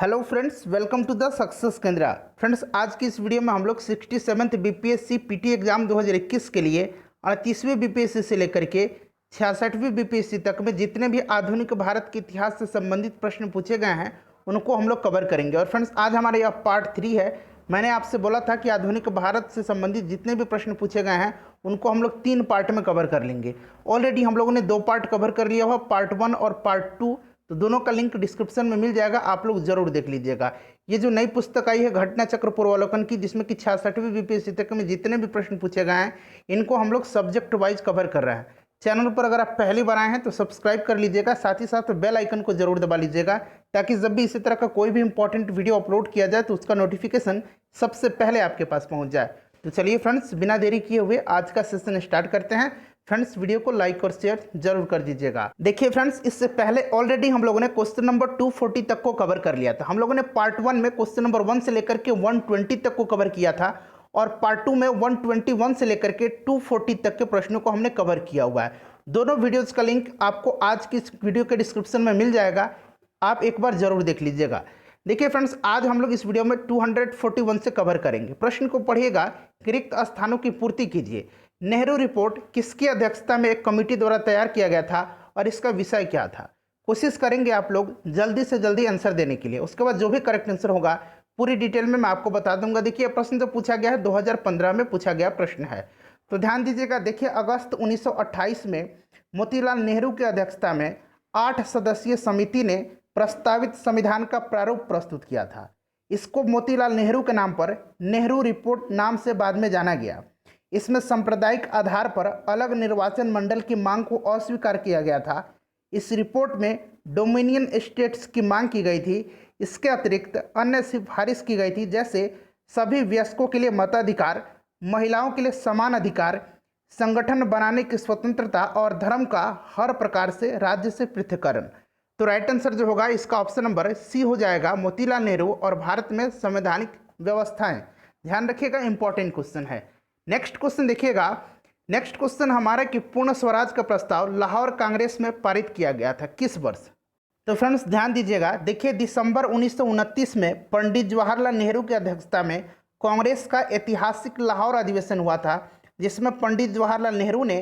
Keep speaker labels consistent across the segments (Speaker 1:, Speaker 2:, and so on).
Speaker 1: Hello friends, welcome to the success Kendra. Friends, आज की इस वीडियो में हम लोग 67th बीपीएससी पीटी एग्जाम 2021 के लिए 38वीं बीपीएससी से लेकर के 66वीं बीपीएससी तक में जितने भी आधुनिक भारत के इतिहास से संबंधित प्रश्न पूछे गए हैं उनको हम लोग कवर करेंगे। और फ्रेंड्स, आज हमारा यह पार्ट 3 है। मैंने आपसे बोला था कि आधुनिक भारत से संबंधित जितने भी प्रश्न पूछे गए हैं उनको हम लोग 3 पार्ट में कवर कर लेंगे। ऑलरेडी हम लोगों ने 2 पार्ट कवर कर लिया हुआ, पार्ट 1 और पार्ट 2। तो दोनों का लिंक डिस्क्रिप्शन में मिल जाएगा, आप लोग जरूर देख लीजिएगा। ये जो नई पुस्तक आई है घटना चक्र पूर्वावलोकन की, जिसमें कि 66वीं बीपीएससी तक में जितने भी प्रश्न पूछे गए हैं इनको हम लोग सब्जेक्ट वाइज कवर कर रहे हैं। चैनल पर अगर आप पहली बार आए हैं तो सब्सक्राइब कर लीजिएगा, साथ ही साथ बेल आइकन को जरूर दबा लीजिएगा, ताकि जब भी इसी तरह का कोई भी इंपॉर्टेंट वीडियो अपलोड किया जाए तो उसका नोटिफिकेशन सबसे पहले आपके पास पहुंच जाए। तो चलिए फ्रेंड्स, बिना देरी किए हुए आज का सेशन स्टार्ट करते हैं। फ्रेंड्स, वीडियो को लाइक और शेयर जरूर कर दीजिएगा। देखिए फ्रेंड्स, इससे पहले ऑलरेडी हम लोगों ने क्वेश्चन नंबर 240 तक को कवर कर लिया था। हम लोगों ने पार्ट 1 में क्वेश्चन नंबर 1 से लेकर के 120 तक को कवर किया था, और पार्ट 2 में 121 से लेकर के 240 तक के प्रश्नों को हमने कवर किया हुआ है। दोनों वीडियोज़ का लिंक आपको आज की इस वीडियो के डिस्क्रिप्शन में मिल जाएगा, आप एक बार जरूर देख लीजिएगा। देखिए फ्रेंड्स, आज हम लोग इस वीडियो में 241 से कवर करेंगे। प्रश्न को पढ़िएगा कि रिक्त स्थानों की पूर्ति कीजिए। नेहरू रिपोर्ट किसकी अध्यक्षता में एक कमेटी द्वारा तैयार किया गया था और इसका विषय क्या था? कोशिश करेंगे आप लोग जल्दी से जल्दी आंसर देने के लिए। उसके बाद जो भी करेक्ट आंसर होगा पूरी डिटेल में मैं आपको बता दूंगा। देखिए, प्रश्न जो पूछा गया है 2015 में पूछा गया प्रश्न है, तो ध्यान दीजिएगा। देखिए, अगस्त 1928 में मोतीलाल नेहरू की अध्यक्षता में 8 सदस्यीय समिति ने प्रस्तावित संविधान का प्रारूप प्रस्तुत किया था। इसको मोतीलाल नेहरू के नाम पर नेहरू रिपोर्ट नाम से बाद में जाना गया। इसमें सांप्रदायिक आधार पर अलग निर्वाचन मंडल की मांग को अस्वीकार किया गया था। इस रिपोर्ट में डोमिनियन स्टेट्स की मांग की गई थी। इसके अतिरिक्त अन्य सिफारिश की गई थी, जैसे सभी वयस्कों के लिए मताधिकार, महिलाओं के लिए समान अधिकार, संगठन बनाने की स्वतंत्रता और धर्म का हर प्रकार से राज्य से पृथक्करण। तो राइट आंसर जो होगा इसका ऑप्शन नंबर सी हो जाएगा, मोतीलाल नेहरू और भारत में संवैधानिक व्यवस्थाएं। ध्यान रखिएगा, इंपॉर्टेंट क्वेश्चन है। नेक्स्ट क्वेश्चन देखिएगा। नेक्स्ट क्वेश्चन हमारा कि पूर्ण स्वराज का प्रस्ताव लाहौर कांग्रेस में पारित किया गया था किस वर्ष? तो फ्रेंड्स, ध्यान दीजिएगा। देखिए, दिसंबर 1929 में पंडित जवाहरलाल नेहरू की अध्यक्षता में कांग्रेस का ऐतिहासिक लाहौर अधिवेशन हुआ था, जिसमें पंडित जवाहरलाल नेहरू ने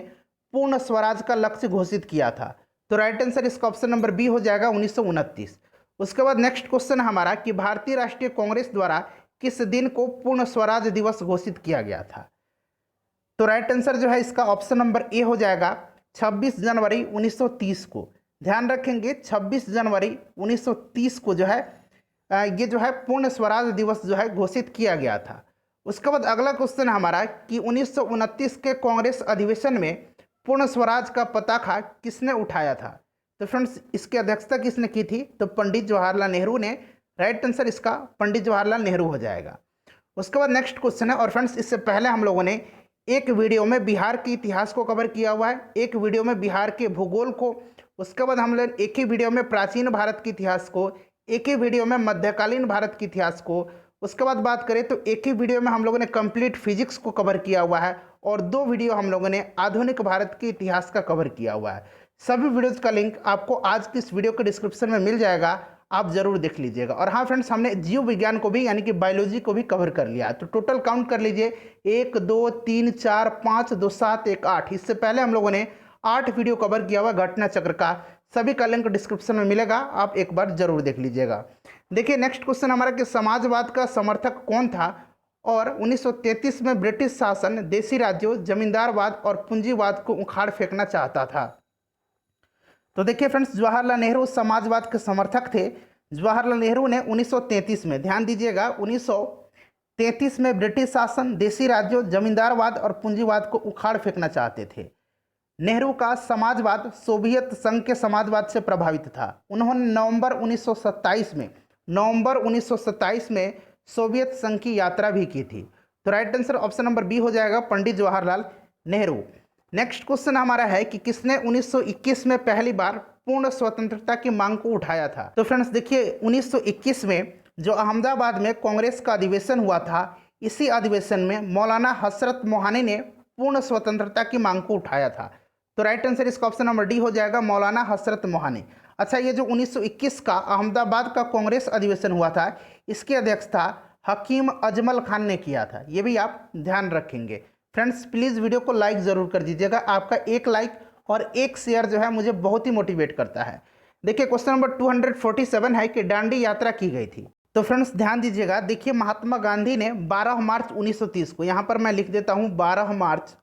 Speaker 1: पूर्ण स्वराज का लक्ष्य घोषित किया था। तो राइट आंसर इसका ऑप्शन नंबर बी हो जाएगा, 1929। उसके बाद नेक्स्ट क्वेश्चन हमारा कि भारतीय राष्ट्रीय कांग्रेस द्वारा किस दिन को पूर्ण स्वराज दिवस घोषित किया गया था? तो राइट आंसर जो है इसका ऑप्शन नंबर ए हो जाएगा, 26 जनवरी 1930 को। ध्यान रखेंगे, 26 जनवरी 1930 को जो है ये जो है पूर्ण स्वराज दिवस जो है घोषित किया गया था। उसके बाद अगला क्वेश्चन हमारा कि 1929 के कांग्रेस अधिवेशन में पूर्ण स्वराज का पताका किसने उठाया था? तो फ्रेंड्स, इसकी अध्यक्षता किसने की थी? तो पंडित जवाहरलाल नेहरू ने। राइट आंसर इसका पंडित जवाहरलाल नेहरू हो जाएगा। उसके बाद नेक्स्ट क्वेश्चन है, और फ्रेंड्स इससे पहले हम लोगों ने एक वीडियो में बिहार के इतिहास को कवर किया हुआ है, एक वीडियो में बिहार के भूगोल को, उसके बाद हम लोग एक ही वीडियो में प्राचीन भारत के इतिहास को, एक ही वीडियो में मध्यकालीन भारत के इतिहास को, उसके बाद बात करें तो एक ही वीडियो में हम लोगों ने कंप्लीट फिजिक्स को कवर किया हुआ है, और 2 वीडियो हम लोगों ने आधुनिक भारत के इतिहास का कवर किया हुआ है। सभी वीडियोज़ का लिंक आपको आज की इस वीडियो के डिस्क्रिप्शन में मिल जाएगा, आप जरूर देख लीजिएगा। और हाँ फ्रेंड्स, हमने जीव विज्ञान को भी यानी कि बायोलॉजी को भी कवर कर लिया। तो टोटल काउंट कर लीजिए, 1 2 3 4 5 2 7 1 8। इससे पहले हम लोगों ने 8 वीडियो कवर किया हुआ घटना चक्र का। सभी का लिंक डिस्क्रिप्शन में मिलेगा, आप एक बार जरूर देख लीजिएगा। देखिए, नेक्स्ट क्वेश्चन हमारा कि समाजवाद का समर्थक कौन था और 1933 में ब्रिटिश शासन देशी राज्यों, जमींदारवाद और पूंजीवाद को उखाड़ फेंकना चाहता था? तो देखिए फ्रेंड्स, जवाहरलाल नेहरू समाजवाद के समर्थक थे। जवाहरलाल नेहरू ने 1933 में, ध्यान दीजिएगा, 1933 में ब्रिटिश शासन, देशी राज्यों, जमींदारवाद और पूंजीवाद को उखाड़ फेंकना चाहते थे। नेहरू का समाजवाद सोवियत संघ के समाजवाद से प्रभावित था। उन्होंने नवंबर 1927 में सोवियत संघ की यात्रा भी की थी। तो right answer option number B हो जाएगा, पंडित जवाहरलाल नेहरू। नेक्स्ट क्वेश्चन हमारा है कि किसने 1921 में पहली बार पूर्ण स्वतंत्रता की मांग को उठाया था? तो फ्रेंड्स देखिए, 1921 में जो अहमदाबाद में कांग्रेस का अधिवेशन हुआ था, इसी अधिवेशन में मौलाना हसरत मोहानी ने पूर्ण स्वतंत्रता की मांग को उठाया था। तो राइट आंसर इसका ऑप्शन नंबर डी हो जाएगा, मौलाना हसरत मोहानी। अच्छा, ये जो 1921 का अहमदाबाद का कांग्रेस अधिवेशन हुआ था, इसके अध्यक्ष था हकीम अजमल खान ने किया था, ये भी आप ध्यान रखेंगे। फ्रेंड्स प्लीज़ वीडियो को लाइक ज़रूर कर दीजिएगा, आपका एक लाइक और एक शेयर जो है मुझे बहुत ही मोटिवेट करता है। देखिए क्वेश्चन नंबर 247 है कि दांडी यात्रा की गई थी। तो फ्रेंड्स ध्यान दीजिएगा, देखिए महात्मा गांधी ने 12 मार्च 1930 को, यहाँ पर मैं लिख देता हूँ 12 मार्च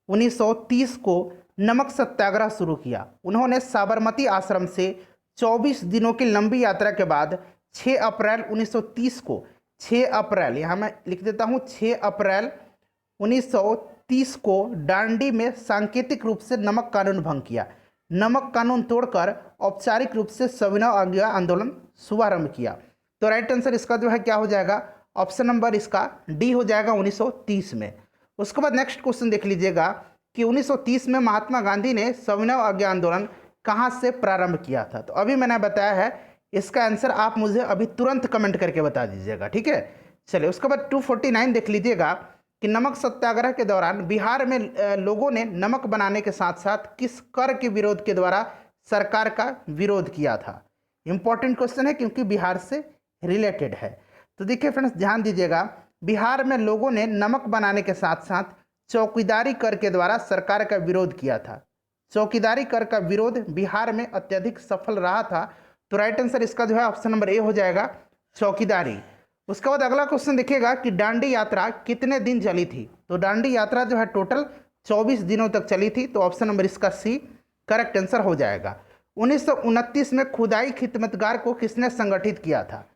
Speaker 1: 1930 को नमक सत्याग्रह शुरू किया। उन्होंने साबरमती आश्रम से 24 दिनों की लंबी यात्रा के बाद 6 अप्रैल 1930 को, 6 अप्रैल यहाँ मैं लिख देता हूँ 6 अप्रैल 1930 को दांडी में सांकेतिक रूप से नमक कानून भंग किया। नमक कानून तोड़कर औपचारिक रूप से सविनय अवज्ञा आंदोलन शुभारंभ किया। तो राइट आंसर इसका जो है क्या हो जाएगा, ऑप्शन नंबर इसका डी हो जाएगा 1930 में। उसके बाद नेक्स्ट क्वेश्चन देख लीजिएगा कि 1930 में महात्मा गांधी ने सविनय अवज्ञा आंदोलन कहाँ से प्रारंभ किया था। तो अभी मैंने बताया है, इसका आंसर आप मुझे अभी तुरंत कमेंट करके बता दीजिएगा, ठीक है। चलिए उसके बाद 249 देख लीजिएगा कि नमक सत्याग्रह के दौरान बिहार में लोगों ने नमक बनाने के साथ साथ किस कर के विरोध के द्वारा सरकार का विरोध किया था। इंपॉर्टेंट क्वेश्चन है क्योंकि बिहार से रिलेटेड है। तो देखिए फ्रेंड्स ध्यान दीजिएगा, बिहार में लोगों ने नमक बनाने के साथ साथ चौकीदारी कर के द्वारा सरकार का विरोध किया था। चौकीदारी कर का विरोध बिहार में अत्यधिक सफल रहा था। तो राइट आंसर इसका जो है ऑप्शन नंबर ए हो जाएगा, चौकीदारी। उसके बाद अगला क्वेश्चन देखिएगा कि दांडी यात्रा कितने दिन चली थी। तो दांडी यात्रा जो है टोटल 24 दिनों तक चली थी। तो ऑप्शन नंबर इसका सी करेक्ट आंसर हो जाएगा। 1929 में खुदाई खिदमतगार को किसने संगठित किया था।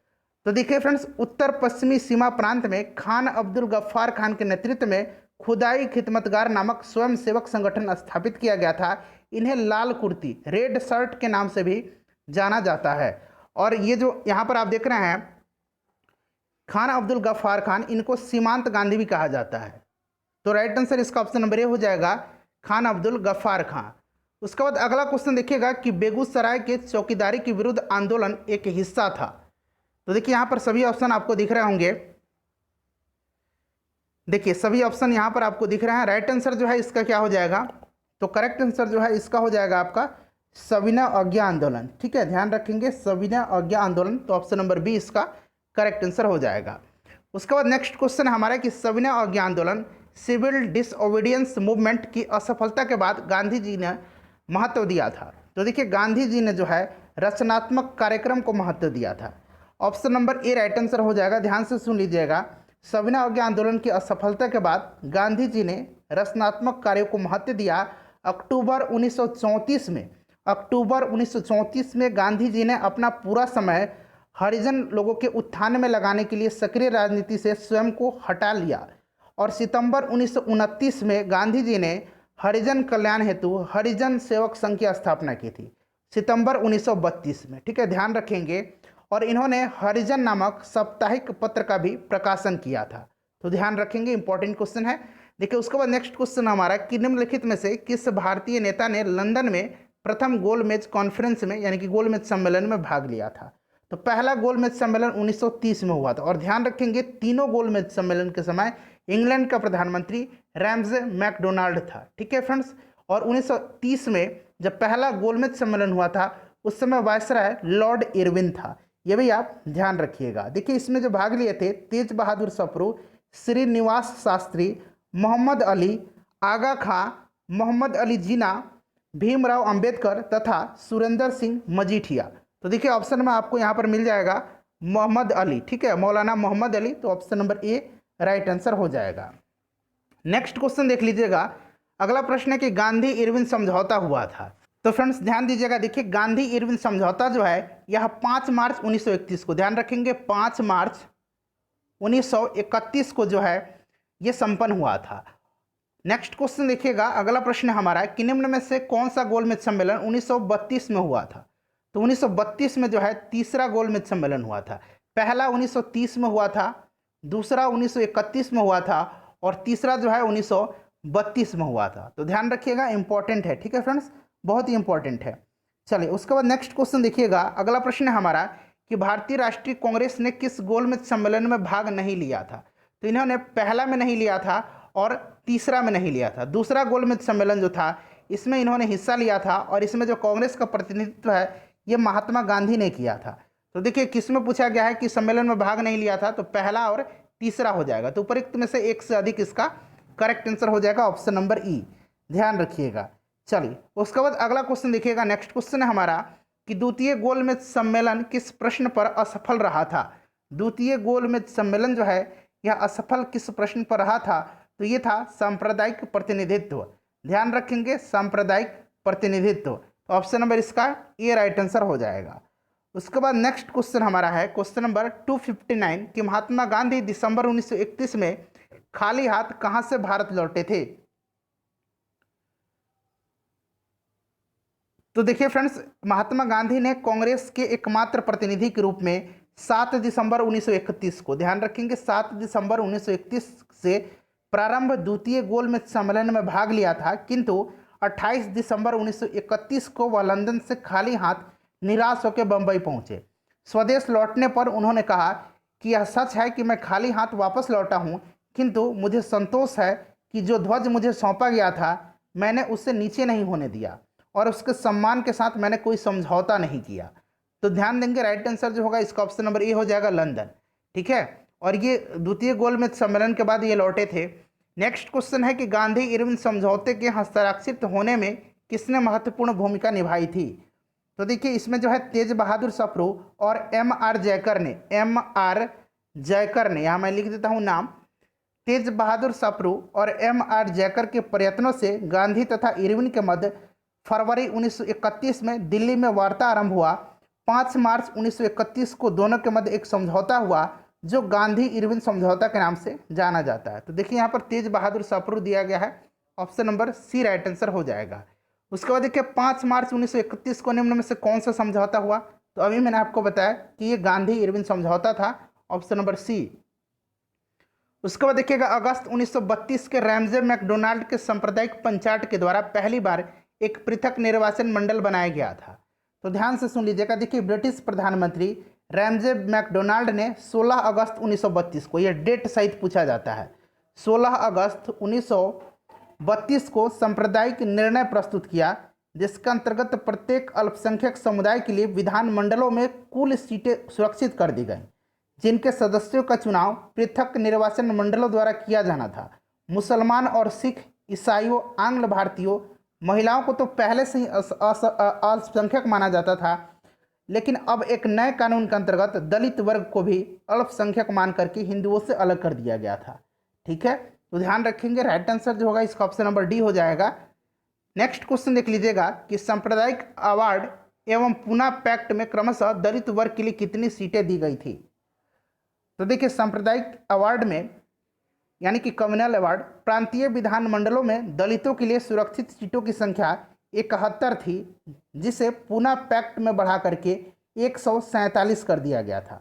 Speaker 1: तो देखिए फ्रेंड्स, उत्तर पश्चिमी सीमा प्रांत में खान अब्दुल गफ्फार खान के नेतृत्व में खुदाई खिदमतगार नामक स्वयंसेवक संगठन स्थापित किया गया था। इन्हें लाल कुर्ती, रेड शर्ट के नाम से भी जाना जाता है। और ये जो यहाँ पर आप देख रहे हैं खान अब्दुल गफ्फार खान, इनको सीमांत गांधी भी कहा जाता है। तो राइट आंसर इसका ऑप्शन नंबर ए हो जाएगा, खान अब्दुल गफ्फार खान। उसके बाद अगला क्वेश्चन देखिएगा कि बेगूसराय के चौकीदारी के विरुद्ध आंदोलन एक हिस्सा था। तो देखिए यहाँ पर सभी ऑप्शन आपको दिख रहे होंगे, देखिए सभी ऑप्शन यहाँ पर आपको दिख रहे हैं। राइट आंसर जो है इसका क्या हो जाएगा, तो करेक्ट आंसर जो है इसका हो जाएगा आपका सविनय अवज्ञा आंदोलन, ठीक है, ध्यान रखेंगे सविनय अवज्ञा आंदोलन। तो ऑप्शन नंबर बी इसका करेक्ट आंसर हो जाएगा। उसके बाद नेक्स्ट क्वेश्चन हमारा कि सविनय अवज्ञा आंदोलन सिविल डिसओबीडियंस मूवमेंट की असफलता के बाद गांधी जी ने महत्व दिया था। तो देखिए गांधी जी ने जो है रचनात्मक कार्यक्रम को महत्व दिया था। Option number A right answer हो जाएगा। ध्यान से सुन लीजिएगा, सविनय अवज्ञा आंदोलन की असफलता के बाद गांधी जी ने रचनात्मक कार्यों को महत्व दिया। अक्टूबर 1934 में गांधी जी ने अपना पूरा समय हरिजन लोगों के उत्थान में लगाने के लिए सक्रिय राजनीति से स्वयं को हटा लिया। और सितंबर 1929 में गांधी जी ने हरिजन कल्याण हेतु हरिजन सेवक संघ की स्थापना की थी, सितंबर 1932 में, ठीक है, ध्यान रखेंगे। और इन्होंने हरिजन नामक साप्ताहिक पत्र का भी प्रकाशन किया था। तो ध्यान रखेंगे, इंपॉर्टेंट क्वेश्चन है। देखिए उसके बाद नेक्स्ट क्वेश्चन हमारा कि निम्नलिखित में से किस भारतीय नेता ने लंदन में प्रथम गोलमेज कॉन्फ्रेंस में यानी कि गोलमेज सम्मेलन में भाग लिया था। तो पहला गोलमेज सम्मेलन 1930 में हुआ था। और ध्यान रखेंगे तीनों गोलमेज सम्मेलन के समय इंग्लैंड का प्रधानमंत्री रैमजे मैकडोनाल्ड था, ठीक है फ्रेंड्स। और 1930 में जब पहला गोलमेज सम्मेलन हुआ था उस समय वायसराय लॉर्ड इरविन था, ये भी आप ध्यान रखिएगा। देखिए इसमें जो भाग लिए थे तेज बहादुर सप्रू, श्रीनिवास शास्त्री, मोहम्मद अली, आगा खां, मोहम्मद अली जिन्ना, भीमराव अंबेडकर तथा सुरेंद्र सिंह मजीठिया। तो देखिए ऑप्शन में आपको यहाँ पर मिल जाएगा मोहम्मद अली, ठीक है, मौलाना मोहम्मद अली। तो option number A right answer हो जाएगा। नेक्स्ट क्वेश्चन देख लीजिएगा। अगला प्रश्न है कि गांधी इरविन समझौता हुआ था। तो फ्रेंड्स ध्यान दीजिएगा, देखिए गांधी इरविन समझौता जो है यह 5 मार्च 1931 को, ध्यान रखेंगे 5 मार्च 1931 को जो है ये संपन्न हुआ था। नेक्स्ट क्वेश्चन देखिएगा, अगला प्रश्न हमारा कि निम्न में से कौन सा गोलमेज सम्मेलन 1932 में हुआ था। तो 1932 में जो है तीसरा गोलमेज सम्मेलन हुआ था। पहला 1930 में हुआ था, दूसरा 1931 में हुआ था और तीसरा जो है 1932 में हुआ था। तो ध्यान रखिएगा, इंपॉर्टेंट है, ठीक है फ्रेंड्स, बहुत ही इंपॉर्टेंट है। चलिए उसके बाद नेक्स्ट क्वेश्चन देखिएगा। अगला प्रश्न है हमारा कि भारतीय राष्ट्रीय कांग्रेस ने किस गोलमेज सम्मेलन में भाग नहीं लिया था। तो इन्होंने पहला में नहीं लिया था और तीसरा में नहीं लिया था। दूसरा गोलमेज सम्मेलन जो था इसमें इन्होंने हिस्सा लिया था और इसमें जो कांग्रेस का प्रतिनिधित्व है ये महात्मा गांधी ने किया था। तो देखिए किस में पूछा गया है कि सम्मेलन में भाग नहीं लिया था, तो पहला और तीसरा हो जाएगा। तो उपरोक्त में से एक से अधिक इसका करेक्ट आंसर हो जाएगा ऑप्शन नंबर ई, ध्यान रखिएगा। चलिए उसके बाद अगला क्वेश्चन देखिएगा। नेक्स्ट क्वेश्चन है हमारा कि द्वितीय गोलमेज सम्मेलन किस प्रश्न पर असफल रहा था। द्वितीय गोलमेज सम्मेलन जो है यह असफल किस प्रश्न पर रहा था, तो ये था सांप्रदायिक प्रतिनिधित्व। ध्यान रखेंगे सांप्रदायिक प्रतिनिधित्व, तो ऑप्शन नंबर इसका ए राइट आंसर हो जाएगा। उसके बाद नेक्स्ट क्वेश्चन हमारा है क्वेश्चन नंबर 259 कि महात्मा गांधी दिसंबर 1931 में खाली हाथ कहां से भारत लौटे थे। तो देखिए फ्रेंड्स, महात्मा गांधी ने कांग्रेस के एकमात्र प्रतिनिधि के रूप में 7 दिसंबर 1931 को, ध्यान रखेंगे 7 दिसंबर 1931 से प्रारंभ द्वितीय गोलमेज सम्मेलन में भाग लिया था, किंतु 28 दिसंबर 1931 को वह लंदन से खाली हाथ निराश होकर बंबई पहुंचे। स्वदेश लौटने पर उन्होंने कहा कि यह सच है कि मैं खाली हाथ वापस लौटा हूं, किंतु मुझे संतोष है कि जो ध्वज मुझे सौंपा गया था मैंने उससे नीचे नहीं होने दिया और उसके सम्मान के साथ मैंने कोई समझौता नहीं किया। तो ध्यान देंगे राइट आंसर जो होगा इसका ऑप्शन नंबर ए हो जाएगा, लंदन। ठीक है, और ये द्वितीय गोलमेज सम्मेलन के बाद ये लौटे थे। नेक्स्ट क्वेश्चन है कि गांधी इरविन समझौते के हस्ताक्षरित होने में किसने महत्वपूर्ण भूमिका निभाई थी। तो देखिए इसमें जो है तेज बहादुर सप्रू और M.R. जयकर ने, यहाँ मैं लिख देता हूँ नाम, तेज बहादुर सप्रू और M.R. जयकर के प्रयत्नों से गांधी तथा इरविन के मध्य फरवरी 1931 में दिल्ली में वार्ता आरंभ हुआ। 5 मार्च 1931 को दोनों के मध्य एक समझौता हुआ जो गांधी इरविन समझौता के नाम से जाना जाता है। तो देखिए यहाँ पर तेज बहादुर सप्रू दिया गया है, option number C right answer हो जाएगा। उसके बाद देखिए 5 मार्च 1931 को निम्न में से कौन सा समझौता हुआ, तो अभी मैंने आपको बताया कि ये गांधी इरविन समझौता था, ऑप्शन नंबर सी। उसके बाद देखिएगा अगस्त 1932 के रैमजे मैकडोनाल्ड के सांप्रदायिक पंचायत के द्वारा पहली बार एक पृथक निर्वाचन मंडल बनाया गया था। तो ध्यान से सुन लीजिएगा। देखिए ब्रिटिश प्रधानमंत्री रैमजे मैकडोनाल्ड ने 16 अगस्त 1932 को, यह डेट सहित पूछा जाता है, 16 अगस्त 1932 को सांप्रदायिक निर्णय प्रस्तुत किया जिसके अंतर्गत प्रत्येक अल्पसंख्यक समुदाय के लिए विधानमंडलों में कुल सीटें सुरक्षित कर दी गई, जिनके सदस्यों का चुनाव पृथक निर्वाचन मंडलों द्वारा किया जाना था। मुसलमान और सिख, ईसाइयों, आंग्ल भारतीयों, महिलाओं को तो पहले से ही अल्पसंख्यक माना जाता था, लेकिन अब एक नए कानून के अंतर्गत दलित वर्ग को भी अल्पसंख्यक मान करके हिंदुओं से अलग कर दिया गया था। ठीक है, तो ध्यान रखेंगे राइट आंसर जो होगा इसका ऑप्शन नंबर डी हो जाएगा। नेक्स्ट क्वेश्चन देख लीजिएगा कि सांप्रदायिक अवार्ड एवं पूना पैक्ट में क्रमशः दलित वर्ग के लिए कितनी सीटें दी गई थी। तो देखिए सांप्रदायिक अवार्ड में यानी कि कम्युनल अवार्ड प्रांतीय विधानमंडलों में दलितों के लिए सुरक्षित सीटों की संख्या 71 थी, जिसे पूना पैक्ट में बढ़ा करके 147 कर दिया गया था।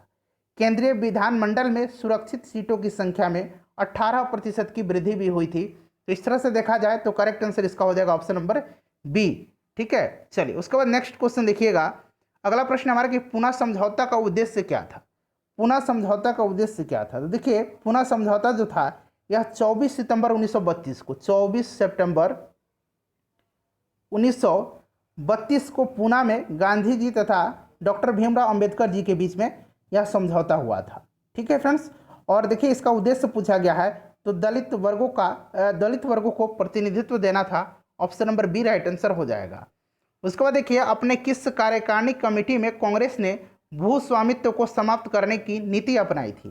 Speaker 1: केंद्रीय विधानमंडल में सुरक्षित सीटों की संख्या में 18% की वृद्धि भी हुई थी। तो इस तरह से देखा जाए तो करेक्ट आंसर इसका हो जाएगा ऑप्शन नंबर बी। ठीक है, चलिए उसके बाद नेक्स्ट क्वेश्चन देखिएगा। अगला प्रश्न हमारा कि पूना समझौता का उद्देश्य क्या था। पूना समझौता का उद्देश्य क्या था, तो देखिए पूना समझौता जो था यह 24 सितंबर 1932 को, 24 सितंबर 1932 को पूना में गांधी जी तथा डॉक्टर भीमराव अंबेडकर जी के बीच में यह समझौता हुआ था। ठीक है फ्रेंड्स, और देखिए इसका उद्देश्य पूछा गया है तो दलित वर्गों को प्रतिनिधित्व देना था, option number B right answer हो जाएगा। उसके बाद देखिए अपने किस कार्यकारिणी कमेटी में कांग्रेस ने भू स्वामित्व को समाप्त करने की नीति अपनाई थी।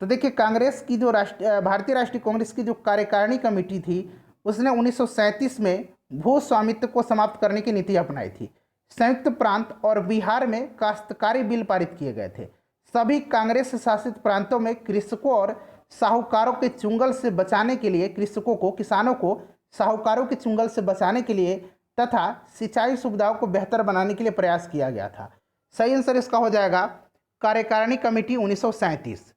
Speaker 1: तो देखिए कांग्रेस की जो भारतीय राष्ट्रीय कांग्रेस की जो कार्यकारिणी कमेटी थी उसने 1937 में भू स्वामित्व को समाप्त करने की नीति अपनाई थी। संयुक्त प्रांत और बिहार में काश्तकारी बिल पारित किए गए थे। सभी कांग्रेस शासित प्रांतों में कृषकों और साहूकारों के चुंगल से बचाने के लिए किसानों को साहूकारों के चुंगल से बचाने के लिए तथा सिंचाई सुविधाओं को बेहतर बनाने के लिए प्रयास किया गया था। सही आंसर इसका हो जाएगा कार्यकारिणी कमेटी 1937।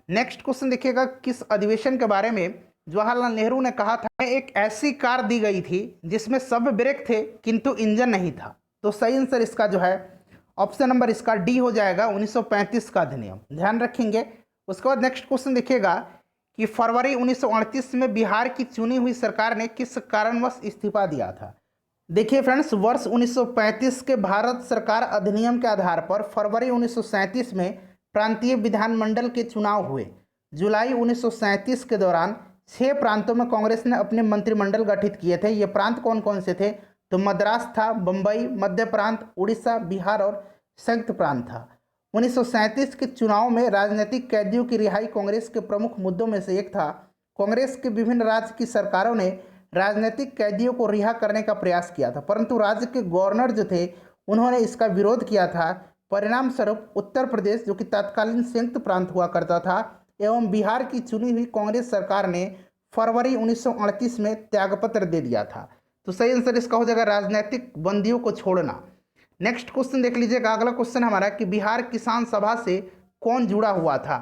Speaker 1: नेक्स्ट क्वेश्चन देखिएगा, किस अधिवेशन के बारे में जवाहरलाल नेहरू ने कहा था एक ऐसी कार दी गई थी जिसमें सब ब्रेक थे किंतु इंजन नहीं था। तो सही आंसर इसका जो है ऑप्शन नंबर इसका डी हो जाएगा, 1935 का अधिनियम। ध्यान रखेंगे। उसके बाद नेक्स्ट क्वेश्चन देखिएगा कि फरवरी 1938 में बिहार की चुनी हुई सरकार ने किस कारणवश इस्तीफा दिया था। देखिए फ्रेंड्स, वर्ष 1935 के भारत सरकार अधिनियम के आधार पर फरवरी 1937 में प्रांतीय विधानमंडल के चुनाव हुए। जुलाई 1937 के दौरान 6 प्रांतों में कांग्रेस ने अपने मंत्रिमंडल गठित किए थे। ये प्रांत कौन कौन से थे? तो मद्रास था, बम्बई, मध्य प्रांत, उड़ीसा, बिहार और संयुक्त प्रांत था। 1937 के चुनाव में राजनीतिक कैदियों की रिहाई कांग्रेस के प्रमुख मुद्दों में से एक था। कांग्रेस के विभिन्न राज्य की सरकारों ने राजनीतिक कैदियों को रिहा करने का प्रयास किया था, परंतु राज्य के गवर्नर जो थे उन्होंने इसका विरोध किया था। परिणाम स्वरूप उत्तर प्रदेश, जो कि तत्कालीन संयुक्त प्रांत हुआ करता था, एवं बिहार की चुनी हुई कांग्रेस सरकार ने फरवरी 1938 में त्यागपत्र दे दिया था। तो सही आंसर इसका हो जाएगा राजनीतिक बंदियों को छोड़ना। नेक्स्ट क्वेश्चन देख लीजिएगा। अगला क्वेश्चन हमारा कि बिहार किसान सभा से कौन जुड़ा हुआ था।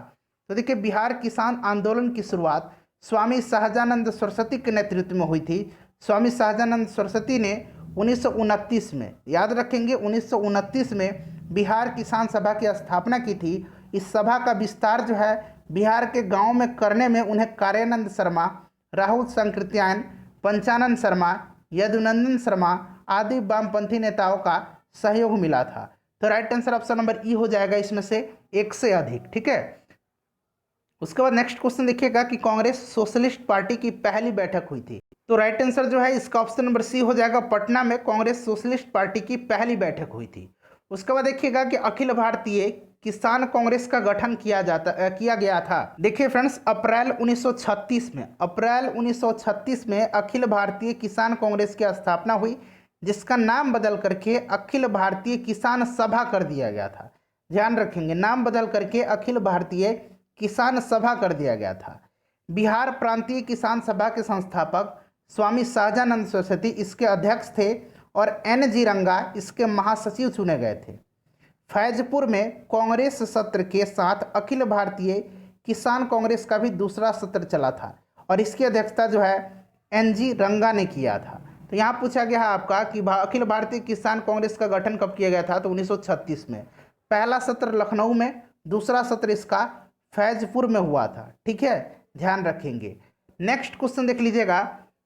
Speaker 1: तो देखिए, बिहार किसान आंदोलन की शुरुआत स्वामी सहजानंद सरस्वती के नेतृत्व में हुई थी। स्वामी सहजानंद सरस्वती ने 1929 में, याद रखेंगे, 1929 में बिहार किसान सभा की स्थापना की थी। इस सभा का विस्तार जो है बिहार के गांव में करने में उन्हें कार्यानंद शर्मा, राहुल संकृत्यायन, पंचानंद शर्मा, यदुनंदन शर्मा आदि वामपंथी नेताओं का सहयोग मिला था। तो राइट आंसर ऑप्शन नंबर ई हो जाएगा इसमें से एक से अधिक। ठीक है। उसके बाद नेक्स्ट क्वेश्चन देखिएगा कि कांग्रेस सोशलिस्ट पार्टी की पहली बैठक हुई थी। तो राइट आंसर जो है इसका ऑप्शन नंबर सी हो जाएगा। पटना में कांग्रेस सोशलिस्ट पार्टी की पहली बैठक हुई थी। उसके बाद देखिएगा कि अखिल भारतीय किसान कांग्रेस का गठन किया गया था। देखिए फ्रेंड्स, अप्रैल 1936 में अखिल भारतीय किसान कांग्रेस की स्थापना हुई, जिसका नाम बदल करके अखिल भारतीय किसान सभा कर दिया गया था। ध्यान रखेंगे, नाम बदल करके अखिल भारतीय किसान सभा कर दिया गया था। बिहार प्रांतीय किसान सभा के संस्थापक स्वामी सहजानंद सरस्वती इसके अध्यक्ष थे और NG रंगा इसके महासचिव चुने गए थे। फैजपुर में कांग्रेस सत्र के साथ अखिल भारतीय किसान कांग्रेस का भी दूसरा सत्र चला था और इसकी अध्यक्षता जो है NG रंगा ने किया था। तो यहाँ पूछा गया है आपका कि अखिल भारतीय किसान कांग्रेस का गठन कब किया गया था। तो 1936 में। पहला सत्र लखनऊ में, दूसरा सत्र इसका फैजपुर में हुआ था। ठीक है, ध्यान रखेंगे। नेक्स्ट क्वेश्चन देख लीजिएगा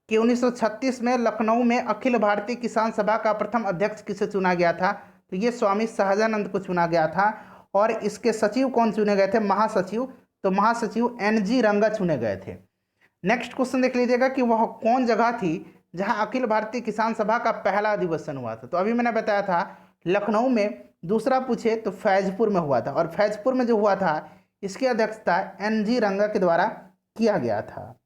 Speaker 1: कि 1936 में लखनऊ में अखिल भारतीय किसान सभा का प्रथम अध्यक्ष किसे चुना गया था। तो ये स्वामी सहजानंद को चुना गया था और इसके सचिव कौन चुने गए थे? महासचिव। तो महासचिव NG रंगा चुने गए थे। नेक्स्ट क्वेश्चन देख लीजिएगा कि वह कौन जगह थी जहां अखिल भारतीय किसान सभा का पहला अधिवेशन हुआ था। तो अभी मैंने बताया था लखनऊ में, दूसरा पूछे तो फैजपुर में हुआ था और फैजपुर में जो हुआ था इसकी अध्यक्षता NG रंगा के द्वारा किया गया था।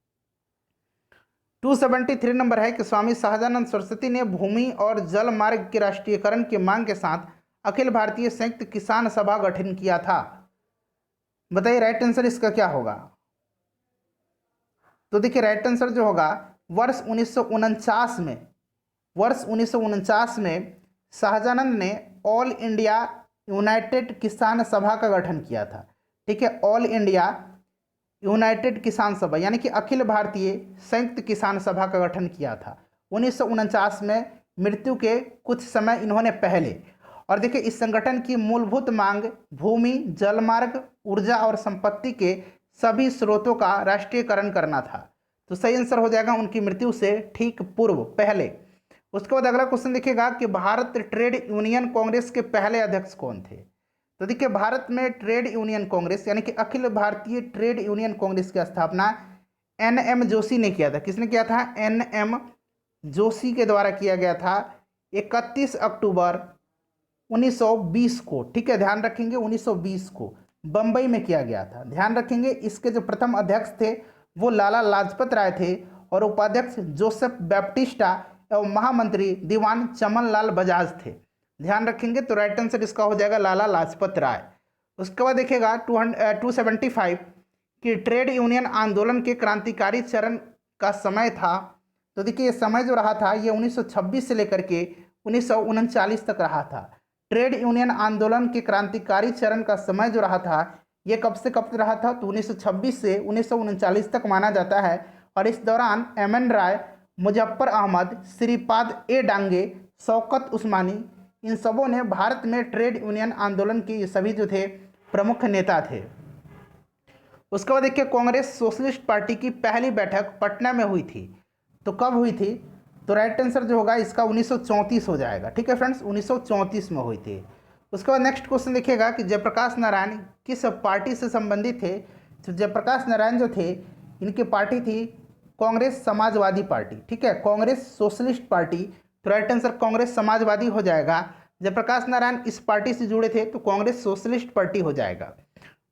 Speaker 1: 273 नंबर है कि स्वामी सहजानंद सरस्वती ने भूमि और जल मार्ग के राष्ट्रीयकरण की मांग के साथ अखिल भारतीय संयुक्त किसान सभा गठन किया था। बताइए राइट आंसर इसका क्या होगा। तो देखिए, राइट आंसर जो होगा वर्ष 1949 में सहजानंद ने ऑल इंडिया यूनाइटेड किसान सभा का गठन किया था। ठीक है, ऑल इंडिया यूनाइटेड किसान सभा यानी कि अखिल भारतीय संयुक्त किसान सभा का गठन किया था 1949 में, मृत्यु के कुछ समय इन्होंने पहले। और देखिए, इस संगठन की मूलभूत मांग भूमि, जलमार्ग, ऊर्जा और संपत्ति के सभी स्रोतों का राष्ट्रीयकरण करना था। तो सही आंसर हो जाएगा उनकी मृत्यु से ठीक पूर्व, पहले। उसके बाद अगला क्वेश्चन देखिएगा कि भारत ट्रेड यूनियन कांग्रेस के पहले अध्यक्ष कौन थे। तो देखिए, भारत में ट्रेड यूनियन कांग्रेस यानी कि अखिल भारतीय ट्रेड यूनियन कांग्रेस की स्थापना NM जोशी ने किया था। किसने किया था? NM जोशी के द्वारा किया गया था 31 अक्टूबर 1920 को। ठीक है, ध्यान रखेंगे, 1920 को बंबई में किया गया था। ध्यान रखेंगे, इसके जो प्रथम अध्यक्ष थे वो लाला लाजपत राय थे और उपाध्यक्ष जोसेफ बैप्टिस्टा एवं महामंत्री दीवान चमन लाल बजाज थे। ध्यान रखेंगे। तो राइट आंसर इसका हो जाएगा लाला लाजपत राय। उसके बाद देखिएगा 275 कि ट्रेड यूनियन आंदोलन के क्रांतिकारी चरण का समय था। तो देखिए, ये समय जो रहा था ये 1926 से लेकर के 1939 तक रहा था। ट्रेड यूनियन आंदोलन के क्रांतिकारी चरण का समय जो रहा था ये कब से कब रहा था? तो 1926 से 1939 तक माना जाता है। और इस दौरान MN Rai, Muzaffar Ahmad, Shripad A Dange, Shaukat उस्मानी, इन सबों ने भारत में ट्रेड यूनियन आंदोलन के ये सभी जो थे प्रमुख नेता थे। उसके बाद देखिए कांग्रेस सोशलिस्ट पार्टी की पहली बैठक पटना में हुई थी, तो कब हुई थी? तो राइट आंसर जो होगा इसका 1934 हो जाएगा। ठीक है फ्रेंड्स, 1934 में हुई थी। उसके बाद नेक्स्ट क्वेश्चन देखिएगा कि जयप्रकाश नारायण किस पार्टी से संबंधित थे? तो जयप्रकाश नारायण जो थे इनकी पार्टी थी कांग्रेस समाजवादी पार्टी। ठीक है, कांग्रेस सोशलिस्ट पार्टी, तो राइट आंसर कांग्रेस समाजवादी हो जाएगा। जयप्रकाश नारायण इस पार्टी से जुड़े थे तो कांग्रेस सोशलिस्ट पार्टी हो जाएगा।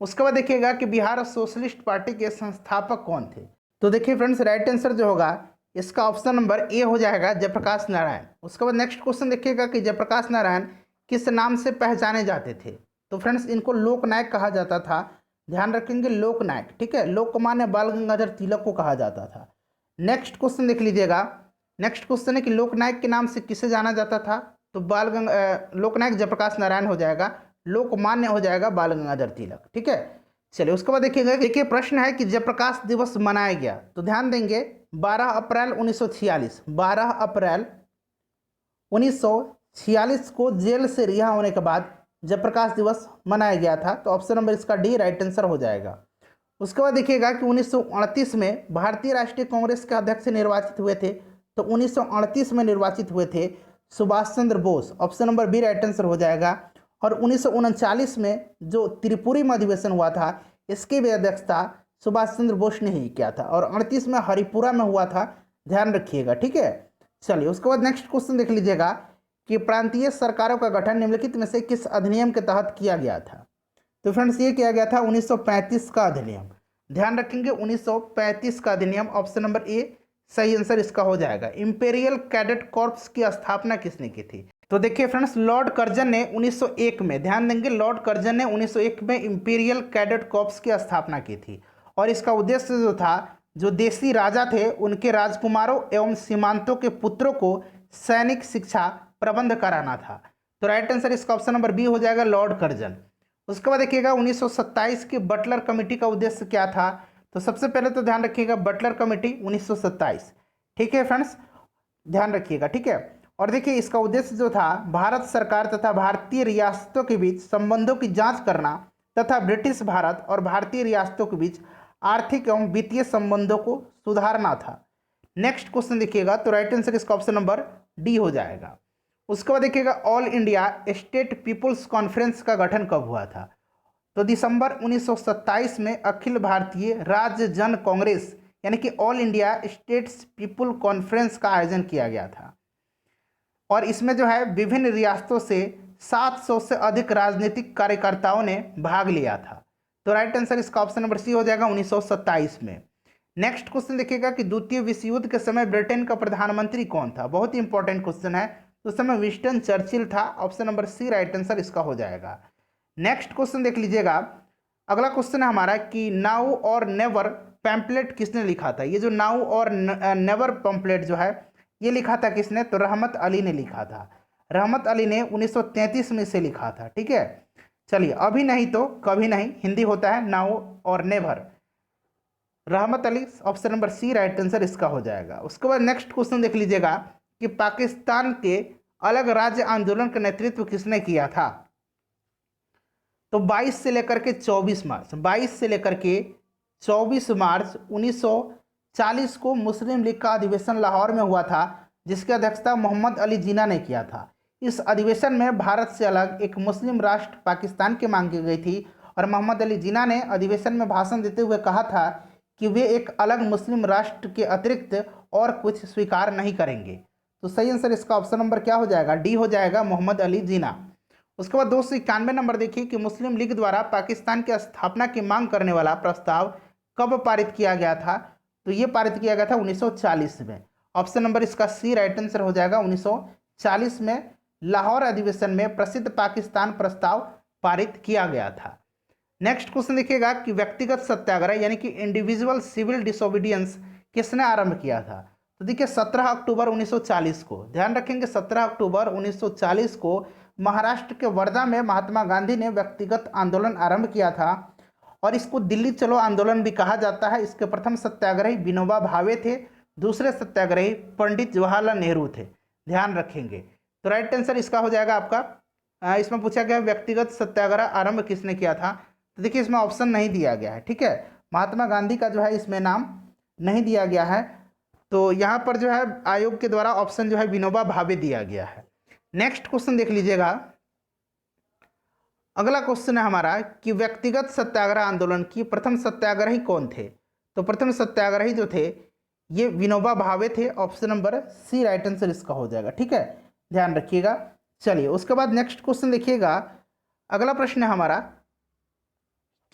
Speaker 1: उसके बाद देखिएगा कि बिहार सोशलिस्ट पार्टी के संस्थापक कौन थे? तो देखिए फ्रेंड्स, राइट आंसर जो होगा इसका ऑप्शन नंबर ए हो जाएगा, जयप्रकाश नारायण। उसके बाद नेक्स्ट क्वेश्चन देखिएगा कि जयप्रकाश नारायण किस नाम से पहचाने जाते थे? तो फ्रेंड्स इनको लोकनायक कहा जाता था, ध्यान रखेंगे लोकनायक। ठीक है, लोकमान्य बाल गंगाधर तिलक को कहा जाता था। नेक्स्ट क्वेश्चन देख लीजिएगा, नेक्स्ट क्वेश्चन है कि लोकनायक के नाम से किसे जाना जाता था? तो लोकनायक जयप्रकाश नारायण हो जाएगा, लोकमान्य हो जाएगा बाल गंगाधर तिलक। ठीक है, चलिए उसके बाद देखिएगा, देखिए प्रश्न है कि जयप्रकाश दिवस मनाया गया, तो ध्यान देंगे 12 अप्रैल 1946, 12 अप्रैल 1946 को जेल से रिहा होने के बाद जयप्रकाश दिवस मनाया गया था, तो ऑप्शन नंबर इसका डी राइट आंसर हो जाएगा। उसके बाद देखिएगा कि 1938 में भारतीय राष्ट्रीय कांग्रेस के अध्यक्ष निर्वाचित हुए थे, तो 1938 में निर्वाचित हुए थे Subhash Chandra Bose, option number B right answer हो जाएगा। और 1939 में जो त्रिपुरी में अधिवेशन हुआ था इसकी भी अध्यक्षता सुभाष चंद्र बोस ने ही किया था, और 38 में हरिपुरा में हुआ था, ध्यान रखिएगा। ठीक है, चलिए उसके बाद नेक्स्ट क्वेश्चन देख लीजिएगा कि प्रांतीय सरकारों का गठन निम्नलिखित में से किस अधिनियम के तहत किया गया था? तो फ्रेंड्स ये किया गया था 1935 का अधिनियम, ध्यान रखेंगे 1935 का अधिनियम, ऑप्शन नंबर ए सही आंसर इसका हो जाएगा। इंपेरियल कैडेट कॉर्प्स की स्थापना किसने की थी? तो देखिए फ्रेंड्स, लॉर्ड कर्जन ने 1901 में, ध्यान देंगे लॉर्ड कर्जन ने 1901 में इंपीरियल कैडेट कॉर्प्स की स्थापना की थी, और इसका उद्देश्य जो था, जो देसी राजा थे उनके राजकुमारों एवं सीमांतों के पुत्रों को सैनिक शिक्षा प्रबंध कराना था। तो राइट आंसर इसका ऑप्शन नंबर बी हो जाएगा, लॉर्ड कर्जन। उसके बाद देखिएगा 1927 की बटलर कमेटी का उद्देश्य क्या था? तो सबसे पहले तो ध्यान रखिएगा बटलर कमेटी 1927। ठीक है फ्रेंड्स, ध्यान रखिएगा। ठीक है, और देखिए इसका उद्देश्य जो था भारत सरकार तथा भारतीय रियासतों के बीच संबंधों की जांच करना तथा ब्रिटिश भारत और भारतीय रियासतों के बीच आर्थिक एवं वित्तीय संबंधों को सुधारना था। नेक्स्ट क्वेश्चन देखिएगा, तो राइट आंसर इसका ऑप्शन नंबर डी हो जाएगा। उसके बाद देखिएगा all India state people's conference का गठन कब हुआ था? तो दिसंबर 1927 में अखिल भारतीय राज्य जन कांग्रेस यानी कि all India states people conference का आयोजन किया गया था, और इसमें जो है विभिन्न रियासतों से 700 से अधिक राजनीतिक कार्यकर्ताओं ने भाग लिया था। तो राइट आंसर इसका ऑप्शन नंबर सी हो जाएगा 1927 में। नेक्स्ट क्वेश्चन देखिएगा कि द्वितीय विश्व युद्ध के समय ब्रिटेन का प्रधानमंत्री कौन था? बहुत ही इंपॉर्टेंट क्वेश्चन है, तो उस समय विंस्टन चर्चिल था, option number C right answer इसका हो जाएगा। नेक्स्ट क्वेश्चन देख लीजिएगा, अगला क्वेश्चन है हमारा कि नाउ और नेवर पैम्पलेट किसने लिखा था? ये जो नाउ और नेवर पैम्पलेट जो है ये लिखा था किसने? तो रहमत अली ने लिखा था। रहमत अली ने 1933 में से लिखा था। ठीक है, चलिए अभी नहीं तो कभी नहीं हिंदी होता है नाउ और never. Rahmat Ali, option number C right answer इसका हो जाएगा। उसके बाद नेक्स्ट क्वेश्चन देख लीजिएगा कि पाकिस्तान के अलग राज्य आंदोलन का नेतृत्व किसने किया था? तो 22 से लेकर के 24 मार्च 22 से लेकर के 24 मार्च 1940 को मुस्लिम लीग का अधिवेशन लाहौर में हुआ था, जिसकी अध्यक्षता मोहम्मद अली जिन्ना ने किया था। इस अधिवेशन में भारत से अलग एक मुस्लिम राष्ट्र पाकिस्तान की मांग की गई थी, और मोहम्मद अली जिन्ना ने अधिवेशन में भाषण देते हुए कहा था कि वे एक अलग मुस्लिम राष्ट्र के अतिरिक्त और कुछ स्वीकार नहीं करेंगे। तो सही आंसर इसका ऑप्शन नंबर क्या हो जाएगा? डी हो जाएगा, मोहम्मद अली जिन्ना। उसके बाद 291 नंबर देखिए कि मुस्लिम लीग द्वारा पाकिस्तान की स्थापना की मांग करने वाला प्रस्ताव कब पारित किया गया था? तो ये पारित किया गया था 1940 में, ऑप्शन नंबर इसका सी राइट आंसर हो जाएगा। 1940 में लाहौर अधिवेशन में प्रसिद्ध पाकिस्तान प्रस्ताव पारित किया गया था। नेक्स्ट क्वेश्चन देखिएगा कि व्यक्तिगत सत्याग्रह यानी कि इंडिविजुअल सिविल डिसोबीडियंस किसने आरंभ किया था? तो देखिए 17 अक्टूबर 1940 को, ध्यान रखेंगे 17 अक्टूबर 1940 को महाराष्ट्र के वर्धा में महात्मा गांधी ने व्यक्तिगत आंदोलन आरंभ किया था, और इसको दिल्ली चलो आंदोलन भी कहा जाता है। इसके प्रथम सत्याग्रही विनोबा भावे थे, दूसरे सत्याग्रही पंडित जवाहरलाल नेहरू थे, ध्यान रखेंगे। तो राइट आंसर इसका हो जाएगा आपका, इसमें पूछा गया व्यक्तिगत सत्याग्रह आरंभ किसने किया था? तो देखिए इसमें ऑप्शन नहीं दिया गया है। ठीक है, महात्मा गांधी का जो है इसमें नाम नहीं दिया गया है। तो यहाँ पर जो है आयोग के द्वारा ऑप्शन जो है विनोबा भावे दिया गया है। नेक्स्ट क्वेश्चन देख लीजिएगा। अगला क्वेश्चन है हमारा कि व्यक्तिगत सत्याग्रह आंदोलन की प्रथम सत्याग्रही कौन थे। तो प्रथम सत्याग्रही जो थे ये विनोबा भावे थे। Option number C right answer इसका हो जाएगा। ठीक है, ध्यान रखिएगा। चलिए उसके बाद नेक्स्ट क्वेश्चन देखिएगा। अगला प्रश्न है हमारा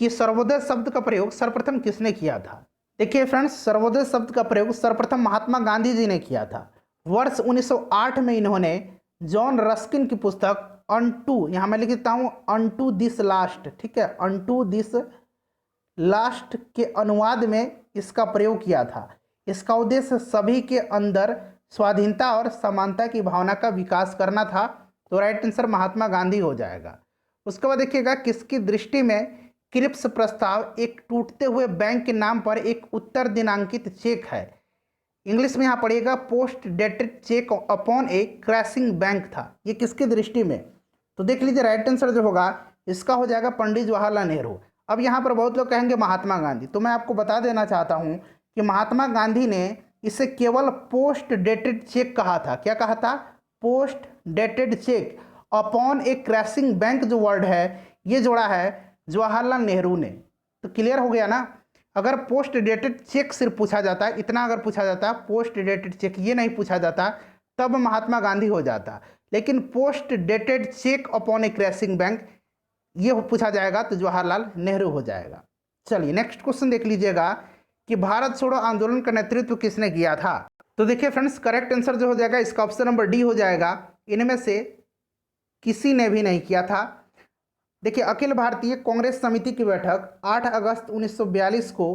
Speaker 1: कि सर्वोदय शब्द का प्रयोग सर्वप्रथम किसने किया था। देखिए फ्रेंड्स, सर्वोदय शब्द का प्रयोग सर्वप्रथम महात्मा गांधी जी ने किया था। वर्ष 1908 में इन्होंने जॉन रस्किन की पुस्तक अनटू, यहाँ मैं लिख देता हूँ अनटू दिस लास्ट, ठीक है, अनटू दिस लास्ट के अनुवाद में इसका प्रयोग किया था। इसका उद्देश्य सभी के अंदर स्वाधीनता और समानता की भावना का विकास करना था। तो राइट आंसर महात्मा गांधी हो जाएगा। उसके बाद देखिएगा किसकी दृष्टि में क्रिप्स प्रस्ताव एक टूटते हुए बैंक के नाम पर एक उत्तर दिनांकित चेक है। इंग्लिश में यहाँ पढ़िएगा पोस्ट डेटेड चेक अपॉन ए क्रैशिंग बैंक था। ये किसकी दृष्टि में, तो देख लीजिए राइट आंसर जो होगा इसका हो जाएगा पंडित जवाहरलाल नेहरू। अब यहाँ पर बहुत लोग कहेंगे महात्मा गांधी, तो मैं आपको बता देना चाहता हूँ कि महात्मा गांधी ने इसे केवल पोस्ट डेटेड चेक कहा था। क्या कहा था, पोस्ट डेटेड चेक अपॉन ए क्रैशिंग बैंक जो वर्ड है ये जोड़ा है जवाहरलाल नेहरू ने। तो क्लियर हो गया ना। अगर पोस्ट डेटेड चेक सिर्फ पूछा जाता है, इतना अगर पूछा जाता पोस्ट डेटेड चेक ये नहीं पूछा जाता तब महात्मा गांधी हो जाता, लेकिन पोस्ट डेटेड चेक अपॉन ए क्रैशिंग बैंक ये पूछा जाएगा तो जवाहरलाल नेहरू हो जाएगा। चलिए नेक्स्ट क्वेश्चन देख लीजिएगा कि भारत छोड़ो आंदोलन का नेतृत्व किसने किया था। तो देखिए फ्रेंड्स, करेक्ट आंसर जो हो जाएगा इसका ऑप्शन नंबर डी हो जाएगा। इनमें से किसी ने भी नहीं किया था। देखिए अखिल भारतीय कांग्रेस समिति की बैठक 8 अगस्त 1942 को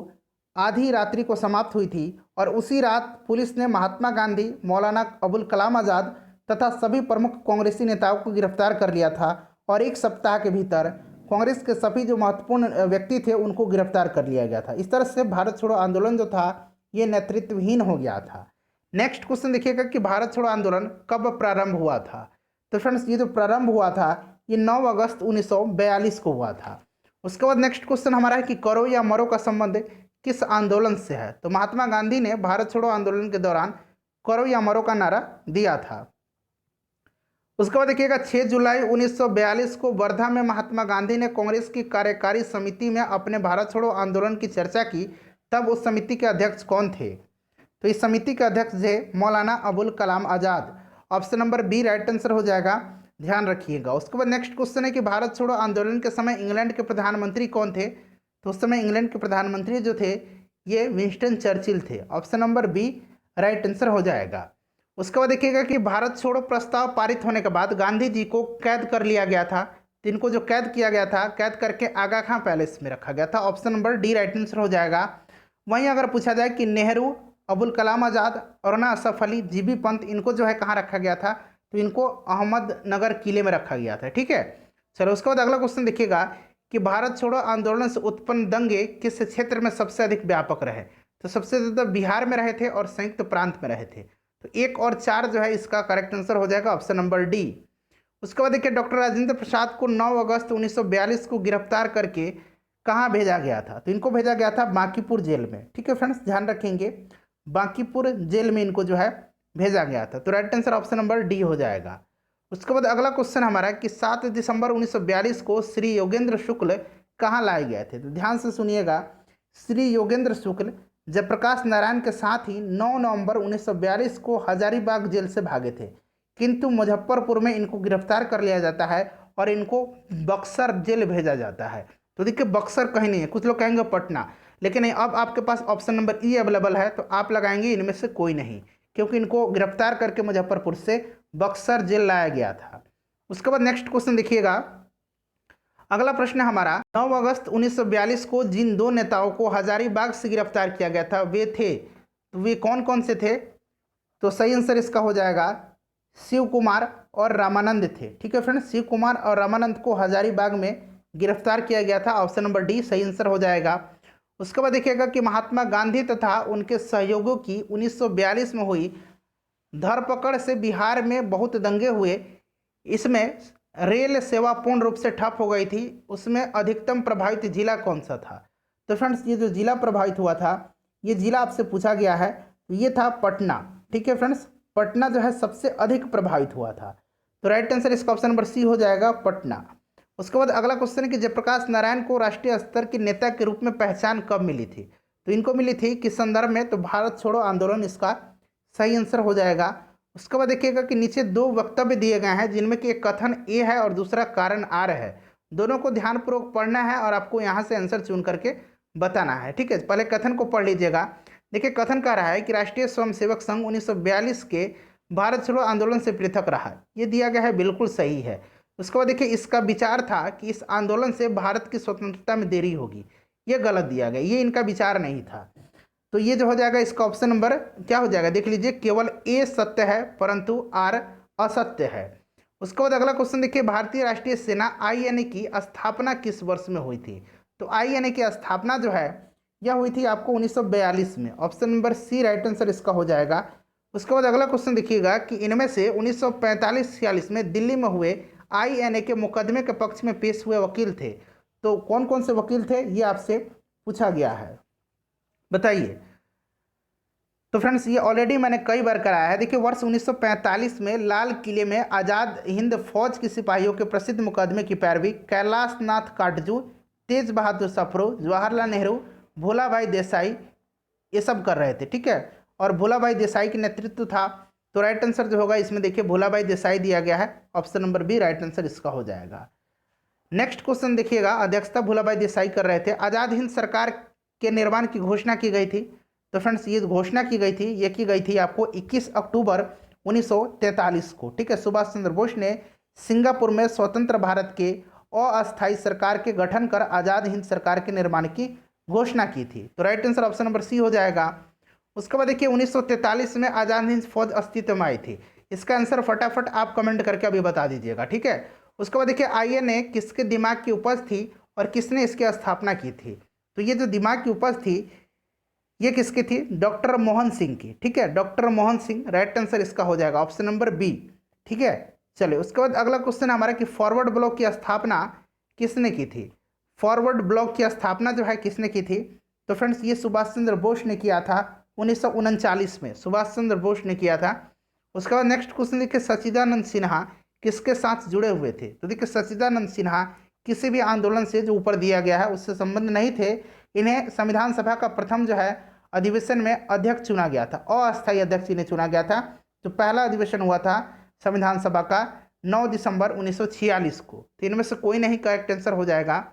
Speaker 1: आधी रात्रि को समाप्त हुई थी और उसी रात पुलिस ने महात्मा गांधी, मौलाना अबुल कलाम आज़ाद तथा सभी प्रमुख कांग्रेसी नेताओं को गिरफ्तार कर लिया था और एक सप्ताह के भीतर कांग्रेस के सभी जो महत्वपूर्ण व्यक्ति थे उनको गिरफ्तार कर लिया गया था। इस तरह से भारत छोड़ो आंदोलन जो था ये नेतृत्वहीन हो गया था। नेक्स्ट क्वेश्चन देखिएगा कि भारत छोड़ो आंदोलन कब प्रारंभ हुआ था। तो फ्रेंड्स ये जो प्रारंभ हुआ था ये 9 अगस्त 1942 को हुआ था। उसके बाद नेक्स्ट क्वेश्चन हमारा है कि करो या मरो का संबंध किस आंदोलन से है। तो महात्मा गांधी ने भारत छोड़ो आंदोलन के दौरान करो या मरो का नारा दिया था। उसके बाद देखिएगा 6 जुलाई 1942 को वर्धा में महात्मा गांधी ने कांग्रेस की कार्यकारी समिति में अपने भारत छोड़ो आंदोलन की चर्चा की। तब उस समिति के अध्यक्ष कौन थे। तो इस समिति के अध्यक्ष थे Maulana Abul Kalam Azad. Option number B right answer हो जाएगा, ध्यान रखिएगा। उसके बाद नेक्स्ट क्वेश्चन है कि भारत छोड़ो आंदोलन के समय इंग्लैंड के प्रधानमंत्री कौन थे। तो उस समय इंग्लैंड के प्रधानमंत्री जो थे ये विंस्टन चर्चिल थे। Option number B right answer हो जाएगा। उसके बाद देखिएगा कि भारत छोड़ो प्रस्ताव पारित होने के बाद गांधी जी को कैद कर लिया गया था। तो इनको जो कैद किया गया था, कैद करके आगा खां पैलेस में रखा गया था। Option number D right answer हो जाएगा। वहीं अगर पूछा जाए कि नेहरू, अबुल कलाम आज़ाद, अरुणा असफ अली, जीबी पंत, इनको जो है कहाँ रखा गया था, तो इनको अहमदनगर किले में रखा गया था। ठीक है, चलो उसके बाद अगला क्वेश्चन देखिएगा कि भारत छोड़ो आंदोलन से उत्पन्न दंगे किस क्षेत्र में सबसे अधिक व्यापक रहे। तो सबसे ज़्यादा बिहार में रहे थे और संयुक्त प्रांत में रहे थे। तो 1 और 4 जो है इसका करेक्ट आंसर हो जाएगा ऑप्शन नंबर डी। उसके बाद देखिए डॉक्टर राजेंद्र प्रसाद को 9 अगस्त 1942 को गिरफ्तार करके कहाँ भेजा गया था। तो इनको भेजा गया था बांकीपुर जेल में। ठीक है फ्रेंड्स, ध्यान रखेंगे, बांकीपुर जेल में इनको जो है भेजा गया था। तो right answer option number D हो जाएगा। उसके बाद अगला क्वेश्चन हमारा कि 7 दिसंबर 1942 को श्री योगेंद्र शुक्ल कहाँ लाए गए थे। तो ध्यान से सुनिएगा, श्री योगेंद्र शुक्ल जयप्रकाश नारायण के साथ ही 9 नवंबर 1942 को हजारीबाग जेल से भागे थे, किंतु मुजफ्फरपुर में इनको गिरफ्तार कर लिया जाता है और इनको बक्सर जेल भेजा जाता है। तो देखिए बक्सर कहीं नहीं है, कुछ लोग कहेंगे पटना, लेकिन नहीं, अब आपके पास ऑप्शन नंबर ई अवेलेबल है तो आप लगाएंगे इनमें से कोई नहीं, क्योंकि इनको गिरफ्तार करके मुजफ्फरपुर से बक्सर जेल लाया गया था। उसके बाद नेक्स्ट क्वेश्चन देखिएगा, अगला प्रश्न है हमारा 9 अगस्त 1942 को जिन 2 नेताओं को हजारीबाग से गिरफ्तार किया गया था वे थे, तो वे कौन कौन से थे। तो सही आंसर इसका हो जाएगा शिव कुमार और रामानंद थे। ठीक है फ्रेंड्स, शिव कुमार और रामानंद को हजारीबाग में गिरफ्तार किया गया था। ऑप्शन नंबर डी सही आंसर हो जाएगा। उसके बाद देखिएगा कि महात्मा गांधी तथा उनके सहयोगियों की 1942 में हुई धरपकड़ से बिहार में बहुत दंगे हुए। इसमें रेल सेवा पूर्ण रूप से ठप हो गई थी। उसमें अधिकतम प्रभावित जिला कौन सा था। तो फ्रेंड्स ये जो जिला प्रभावित हुआ था, ये जिला आपसे पूछा गया है, तो ये था पटना। ठीक है फ्रेंड्स, पटना जो है सबसे अधिक प्रभावित हुआ था। तो राइट आंसर इसका ऑप्शन नंबर सी हो जाएगा, पटना। उसके बाद अगला क्वेश्चन है कि जयप्रकाश नारायण को राष्ट्रीय स्तर के नेता के रूप में पहचान कब मिली थी? तो इनको मिली थी किस संदर्भ में? तो भारत छोड़ो आंदोलन इसका सही आंसर हो जाएगा। उसके बाद देखिएगा कि नीचे दो वक्तव्य दिए गए हैं, जिनमें कि एक कथन ए है और दूसरा कारण आर है। दोनों को ध्यानपूर्वक पढ़ना है और आपको यहाँ से आंसर चुन करके बताना है। ठीक है, पहले कथन को पढ़ लीजिएगा। देखिए कथन कह रहा है कि राष्ट्रीय स्वयंसेवक संघ 1942 के भारत छोड़ो आंदोलन से पृथक रहा। ये दिया गया है, बिल्कुल सही है। उसके बाद देखिए इसका विचार था कि इस आंदोलन से भारत की स्वतंत्रता में देरी होगी। ये गलत दिया गया, ये इनका विचार नहीं था। तो ये जो हो जाएगा इसका ऑप्शन नंबर क्या हो जाएगा, देख लीजिए, केवल ए सत्य है परंतु आर असत्य है। उसके बाद अगला क्वेश्चन देखिए, भारतीय राष्ट्रीय सेना आईएनए की स्थापना किस वर्ष में हुई थी? तो आईएनए की स्थापना जो है यह हुई थी आपको 1942 में। Option number C right answer इसका हो जाएगा। उसके बाद अगला क्वेश्चन देखिएगा कि इनमें से 1945-46 में दिल्ली में हुए आईएनए के मुकदमे के पक्ष में पेश हुए वकील थे। तो कौन कौन से वकील थे ये आपसे पूछा गया है, बताइए। तो फ्रेंड्स ये ऑलरेडी मैंने कई बार कराया है। देखिए वर्ष 1945 में लाल किले में आज़ाद हिंद फौज के सिपाहियों के प्रसिद्ध मुकदमे की पैरवी कैलाश नाथ काटजू, तेज बहादुर सप्रू, जवाहरलाल नेहरू, भोला भाई देसाई ये सब कर रहे थे। ठीक है, और भोला भाई देसाई के नेतृत्व था। तो राइट आंसर जो होगा इसमें देखिए भोला भाई देसाई दिया गया है। Option number B right answer इसका हो जाएगा। नेक्स्ट क्वेश्चन देखिएगा, अध्यक्षता भोला भाई देसाई कर रहे थे। आज़ाद हिंद सरकार के निर्माण की घोषणा की गई थी। तो फ्रेंड्स ये घोषणा की गई थी, ये की गई थी आपको 21 अक्टूबर 1943 को। ठीक है, सुभाष चंद्र बोस ने सिंगापुर में स्वतंत्र भारत के अस्थायी सरकार के गठन कर आज़ाद हिंद सरकार के निर्माण की घोषणा की थी। तो right answer option number C हो जाएगा। उसके बाद देखिए 1943 में आज़ाद हिंद फौज अस्तित्व में आई थी। इसका आंसर फटाफट आप कमेंट करके अभी बता दीजिएगा। ठीक है, उसके बाद देखिए आईएनए किसके दिमाग की उपज थी और किसने इसकी स्थापना की थी? तो ये जो दिमाग की उपज थी ये किसकी थी? डॉक्टर मोहन सिंह की। ठीक है, doctor Mohan Singh, right answer इसका हो जाएगा ऑप्शन नंबर बी। ठीक है, चलिए उसके बाद अगला क्वेश्चन हमारा कि फॉरवर्ड ब्लॉक की स्थापना किसने की थी? फॉरवर्ड ब्लॉक की स्थापना जो है किसने की थी? तो फ्रेंड्स ये सुभाष चंद्र बोस ने किया था 1939 में, सुभाष चंद्र बोस ने किया था। उसके बाद नेक्स्ट क्वेश्चन देखिए, सच्चिदानंद सिन्हा किसके साथ जुड़े हुए थे? तो देखिए सच्चिदानंद सिन्हा किसी भी आंदोलन से जो ऊपर दिया गया है उससे संबंध नहीं थे। इन्हें संविधान सभा का प्रथम जो है अधिवेशन में अध्यक्ष चुना गया था, अस्थायी अध्यक्ष इन्हें चुना गया था। जो पहला अधिवेशन हुआ था संविधान सभा का 9 दिसंबर 1946 को। तो इनमें से कोई नहीं, करेक्ट आंसर हो जाएगा।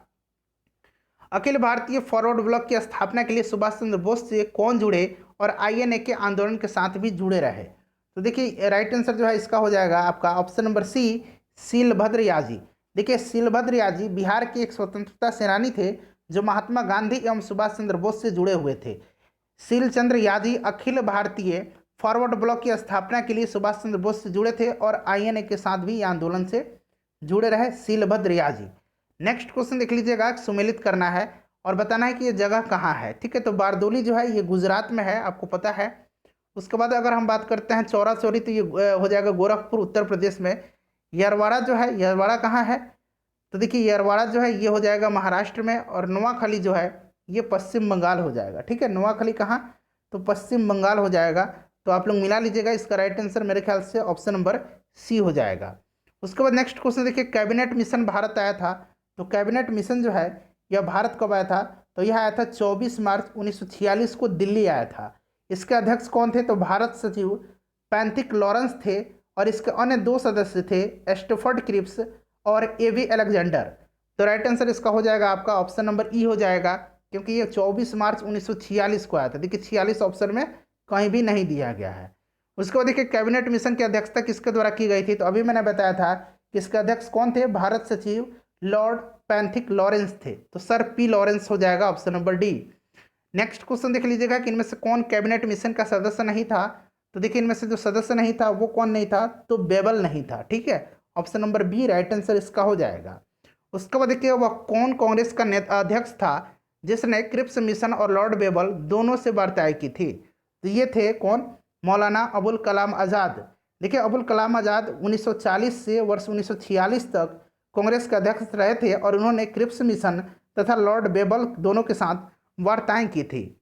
Speaker 1: अखिल भारतीय फॉरवर्ड ब्लॉक की स्थापना के लिए सुभाष चंद्र बोस से कौन जुड़े और आईएनए के आंदोलन के साथ भी जुड़े रहे? तो देखिए राइट आंसर जो है इसका हो जाएगा आपका ऑप्शन नंबर सी, शीलभद्र याजी। देखिए शीलभद्र याजी बिहार के एक स्वतंत्रता सेनानी थे जो महात्मा गांधी एवं सुभाष चंद्र बोस से जुड़े हुए थे। शीलचंद्र याजी अखिल भारतीय फॉरवर्ड ब्लॉक की स्थापना के लिए सुभाष चंद्र बोस से जुड़े थे और आईएनए के साथ भी आंदोलन से जुड़े रहे शीलभद्र याजी। नेक्स्ट क्वेश्चन देख लीजिएगा, सुमेलित करना है और बताना है कि ये जगह कहाँ है। ठीक है, तो बारदोली जो है ये गुजरात में है, आपको पता है। उसके बाद अगर हम बात करते हैं चौरा चौरी, तो ये हो जाएगा गोरखपुर उत्तर प्रदेश में। यरवाड़ा जो है, यरवाड़ा कहाँ है? तो देखिए यरवाड़ा जो है ये हो जाएगा महाराष्ट्र में, और नोआखली जो है ये पश्चिम बंगाल हो जाएगा। ठीक है, नोआखली कहाँ? तो पश्चिम बंगाल हो जाएगा। तो आप लोग मिला लीजिएगा, इसका राइट आंसर मेरे ख्याल से ऑप्शन नंबर सी हो जाएगा। उसके बाद नेक्स्ट क्वेश्चन देखिए, कैबिनेट मिशन भारत आया था। तो कैबिनेट मिशन जो है यह भारत कब आया था? तो यह आया था 24 मार्च 1946 को दिल्ली आया था। इसके अध्यक्ष कौन थे? तो भारत सचिव पैंथिक लॉरेंस थे, और इसके अन्य दो सदस्य थे एस्टफोर्ड क्रिप्स और एवी अलेक्जेंडर। तो राइट आंसर इसका हो जाएगा आपका ऑप्शन नंबर ई हो जाएगा, क्योंकि ये 24 मार्च 1946 को आया था। देखिए 46 ऑप्शन में कहीं भी नहीं दिया गया है। उसके बाद देखिए कैबिनेट मिशन की अध्यक्षता किसके द्वारा की गई थी? तो अभी मैंने बताया था कि इसके अध्यक्ष कौन थे? भारत सचिव लॉर्ड पैंथिक लॉरेंस थे। तो सर पी लॉरेंस हो जाएगा option number D. Next question देख लीजिएगा कि इनमें से कौन कैबिनेट मिशन का सदस्य नहीं था? तो देखिए इनमें से जो सदस्य नहीं था वो कौन नहीं था? तो बेबल नहीं था। ठीक है, option number B right answer इसका हो जाएगा। उसके बाद देखिए वह कौन कांग्रेस का अध्यक्ष था जिसने क्रिप्स मिशन और लॉर्ड बेबल दोनों से वार्ताएं की थी? तो ये थे कौन? मौलाना अबुल कलाम आज़ाद। देखिए अबुल कलाम आज़ाद 1940 से वर्ष 1946 तक कांग्रेस के अध्यक्ष रहे थे, और उन्होंने क्रिप्स मिशन तथा लॉर्ड बेबल दोनों के साथ वार्ताएं की थी।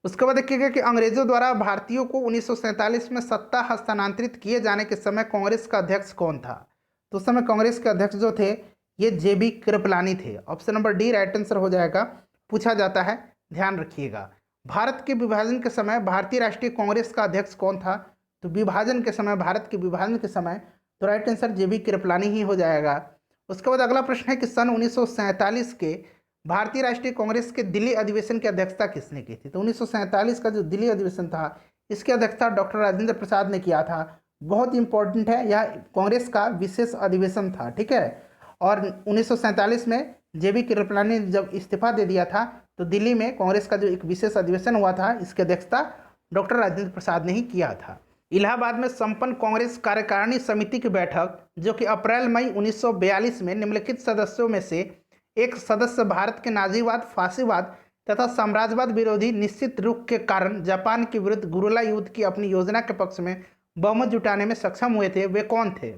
Speaker 1: उसके बाद देखिएगा कि अंग्रेजों द्वारा भारतीयों को 1947 में सत्ता हस्तांतरित किए जाने के समय कांग्रेस का अध्यक्ष कौन था? तो उस समय कांग्रेस के अध्यक्ष जो थे ये जेबी कृपलानी थे। Option number D right answer हो जाएगा, पूछा जाता है, ध्यान रखिएगा। भारत के विभाजन के समय भारतीय राष्ट्रीय कांग्रेस का अध्यक्ष कौन था? तो विभाजन के समय, भारत के विभाजन के समय, तो राइट आंसर जेबी कृपलानी ही हो जाएगा। उसके बाद अगला प्रश्न है कि सन 1947 के भारतीय राष्ट्रीय कांग्रेस के दिल्ली अधिवेशन की अध्यक्षता किसने की थी? तो 1947 का जो दिल्ली अधिवेशन था इसकी अध्यक्षता डॉक्टर राजेंद्र प्रसाद ने किया था। बहुत इंपॉर्टेंट है, यह कांग्रेस का विशेष अधिवेशन था, ठीक है। और 1947 में जेबी कृपलानी ने जब इस्तीफा दे दिया था तो दिल्ली में कांग्रेस का जो एक विशेष अधिवेशन हुआ था इसकी अध्यक्षता डॉक्टर राजेंद्र प्रसाद ने ही किया था। इलाहाबाद में संपन्न कांग्रेस कार्यकारिणी समिति की बैठक जो कि अप्रैल मई 1942 में निम्नलिखित सदस्यों में से एक सदस्य भारत के नाजीवाद, फासीवाद तथा साम्राज्यवाद विरोधी निश्चित रुख के कारण जापान के विरुद्ध गुरिल्ला युद्ध की अपनी योजना के पक्ष में बहुमत जुटाने में सक्षम हुए थे, वे कौन थे?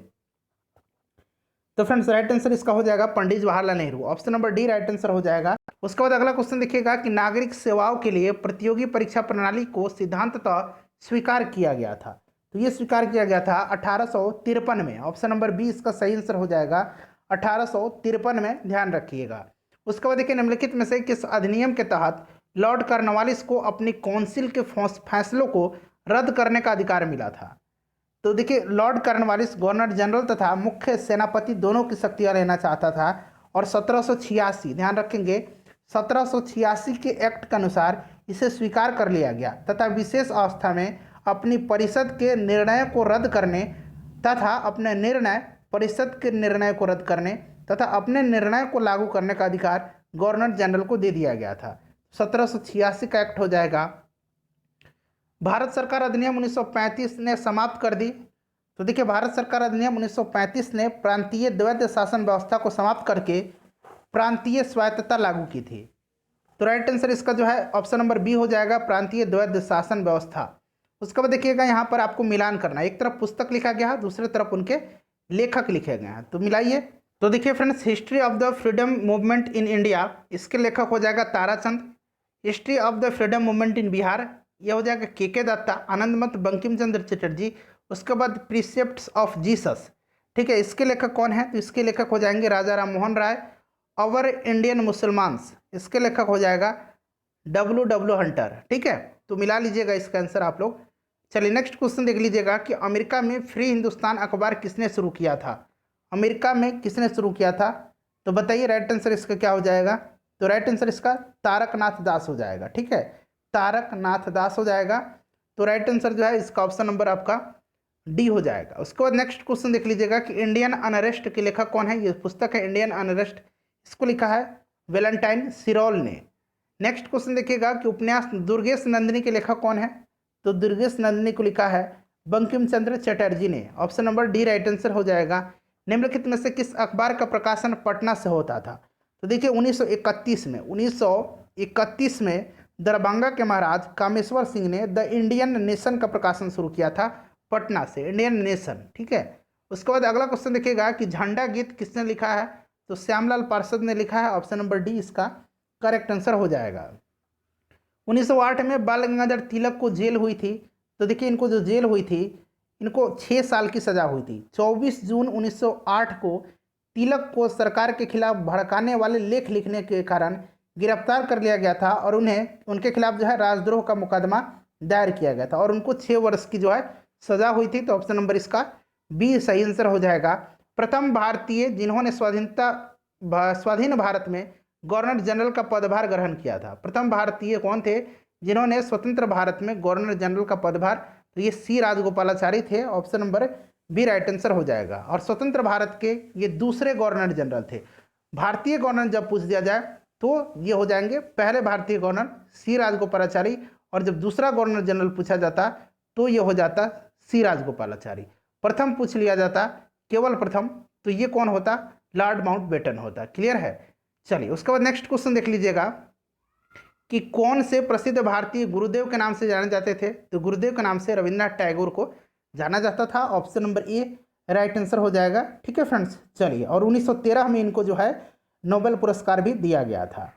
Speaker 1: तो फ्रेंड्स राइट आंसर इसका हो जाएगा Pandit Jawaharlal Nehru. Option number D right answer हो जाएगा। उसके बाद अगला क्वेश्चन देखिएगा कि नागरिक सेवाओं के लिए प्रतियोगी परीक्षा प्रणाली को सिद्धांततः स्वीकार किया गया था। तो ये स्वीकार किया गया था 1853 में। ऑप्शन नंबर बी इसका सही आंसर हो जाएगा, 1853 में, ध्यान रखिएगा। उसके बाद देखिए निम्नलिखित में से किस अधिनियम के तहत लॉर्ड कॉर्नवालिस को अपनी काउंसिल के फैसलों को रद्द करने का अधिकार मिला था? तो देखिए लॉर्ड कॉर्नवालिस गवर्नर जनरल तथा मुख्य सेनापति दोनों की शक्तियां लेना चाहता था और 1786, ध्यान रखेंगे, 1786 के एक्ट के अनुसार इसे स्वीकार कर लिया गया तथा विशेष अवस्था में अपनी परिषद के निर्णय को रद्द करने तथा अपने निर्णय को लागू करने का अधिकार गवर्नर जनरल को दे दिया गया था। 1786 का एक्ट हो जाएगा। भारत सरकार अधिनियम 1935 ने समाप्त कर दी। तो देखिए भारत सरकार अधिनियम 1935 ने प्रांतीय द्वैध शासन व्यवस्था को समाप्त करके प्रांतीय स्वायत्तता लागू की थी। तो राइट आंसर इसका जो है ऑप्शन नंबर बी हो जाएगा, प्रांतीय द्वैध शासन व्यवस्था। उसके बाद देखिएगा यहाँ पर आपको मिलान करना है, एक तरफ पुस्तक लिखा गया है, दूसरी तरफ उनके लेखक लिखे गए हैं, तो मिलाइए। तो देखिए friends history of the freedom movement in India, इसके लेखक हो जाएगा Tarachand. History of the freedom movement in Bihar, यह हो जाएगा के दत्ता, आनंदमत बंकिम चंद्र चटर्जी। उसके बाद प्रीसेप्ट्स ऑफ जीसस, ठीक है, इसके लेखक कौन है? तो इसके लेखक हो जाएंगे राजा राम मोहन राय। अवर इंडियन मुसलमान्स, इसके लेखक हो जाएगा W हंटर, ठीक है। तो मिला लीजिएगा इसका आंसर आप लोग। चलिए नेक्स्ट क्वेश्चन देख लीजिएगा कि अमेरिका में फ्री हिंदुस्तान अखबार किसने शुरू किया था? अमेरिका में किसने शुरू किया था? तो बताइए राइट आंसर इसका क्या हो जाएगा? तो राइट आंसर इसका तारकनाथ दास हो जाएगा, ठीक है, तारकनाथ दास हो जाएगा। तो राइट आंसर जो है इसका ऑप्शन नंबर आपका डी हो जाएगा। उसके बाद नेक्स्ट क्वेश्चन देख लीजिएगा कि इंडियन अनरेस्ट के लेखक कौन है? ये पुस्तक है इंडियन अनरेस्ट, इसको लिखा है वेलेंटाइन सिरोल ने। नेक्स्ट क्वेश्चन देखिएगा कि उपन्यास दुर्गेश नंदिनी के लेखक कौन है? तो दुर्गेश नंदिनी को लिखा है बंकिम चंद्र चटर्जी ने। Option number D right answer हो जाएगा। निम्नलिखित में से किस अखबार का प्रकाशन पटना से होता था? तो देखिए 1931 में दरभंगा के महाराज कामेश्वर सिंह ने द इंडियन नेशन का प्रकाशन शुरू किया था पटना से, इंडियन नेशन, ठीक है। उसके बाद अगला क्वेश्चन देखिएगा कि झंडा गीत किसने लिखा है? तो श्यामलाल पार्षद ने लिखा है। ऑप्शन नंबर डी इसका करेक्ट आंसर हो जाएगा। 1908 में बाल गंगाधर तिलक को जेल हुई थी। तो देखिए इनको जो जेल हुई थी, इनको 6 साल की सज़ा हुई थी। 24 जून 1908 को तिलक को सरकार के खिलाफ भड़काने वाले लेख लिखने के कारण गिरफ्तार कर लिया गया था और उन्हें उनके खिलाफ जो है राजद्रोह का मुकदमा दायर किया गया था और उनको 6 वर्ष की जो है सज़ा हुई थी। तो ऑप्शन नंबर इसका बी सही आंसर हो जाएगा। प्रथम भारतीय जिन्होंने स्वाधीन भारत में गवर्नर जनरल का पदभार ग्रहण किया था। प्रथम भारतीय कौन थे जिन्होंने स्वतंत्र भारत में गवर्नर जनरल का पदभार? तो ये सी राजगोपालाचारी थे। Option number B right answer हो जाएगा। और स्वतंत्र भारत के ये दूसरे गवर्नर जनरल थे। भारतीय गवर्नर जब पूछ दिया जाए तो ये हो जाएंगे पहले भारतीय गवर्नर सी राजगोपालाचारी, और जब दूसरा गवर्नर जनरल पूछा जाता तो ये हो जाता सी राजगोपालाचारी। प्रथम पूछ लिया जाता केवल प्रथम, तो ये कौन होता? लॉर्ड माउंटबेटन होता। क्लियर है। चलिए उसके बाद नेक्स्ट क्वेश्चन देख लीजिएगा कि कौन से प्रसिद्ध भारतीय गुरुदेव के नाम से जाने जाते थे? तो गुरुदेव के नाम से रविन्द्रनाथ टैगोर को जाना जाता था। Option number A right answer हो जाएगा, ठीक है फ्रेंड्स। चलिए और 1913 में इनको जो है नोबेल पुरस्कार भी दिया गया था।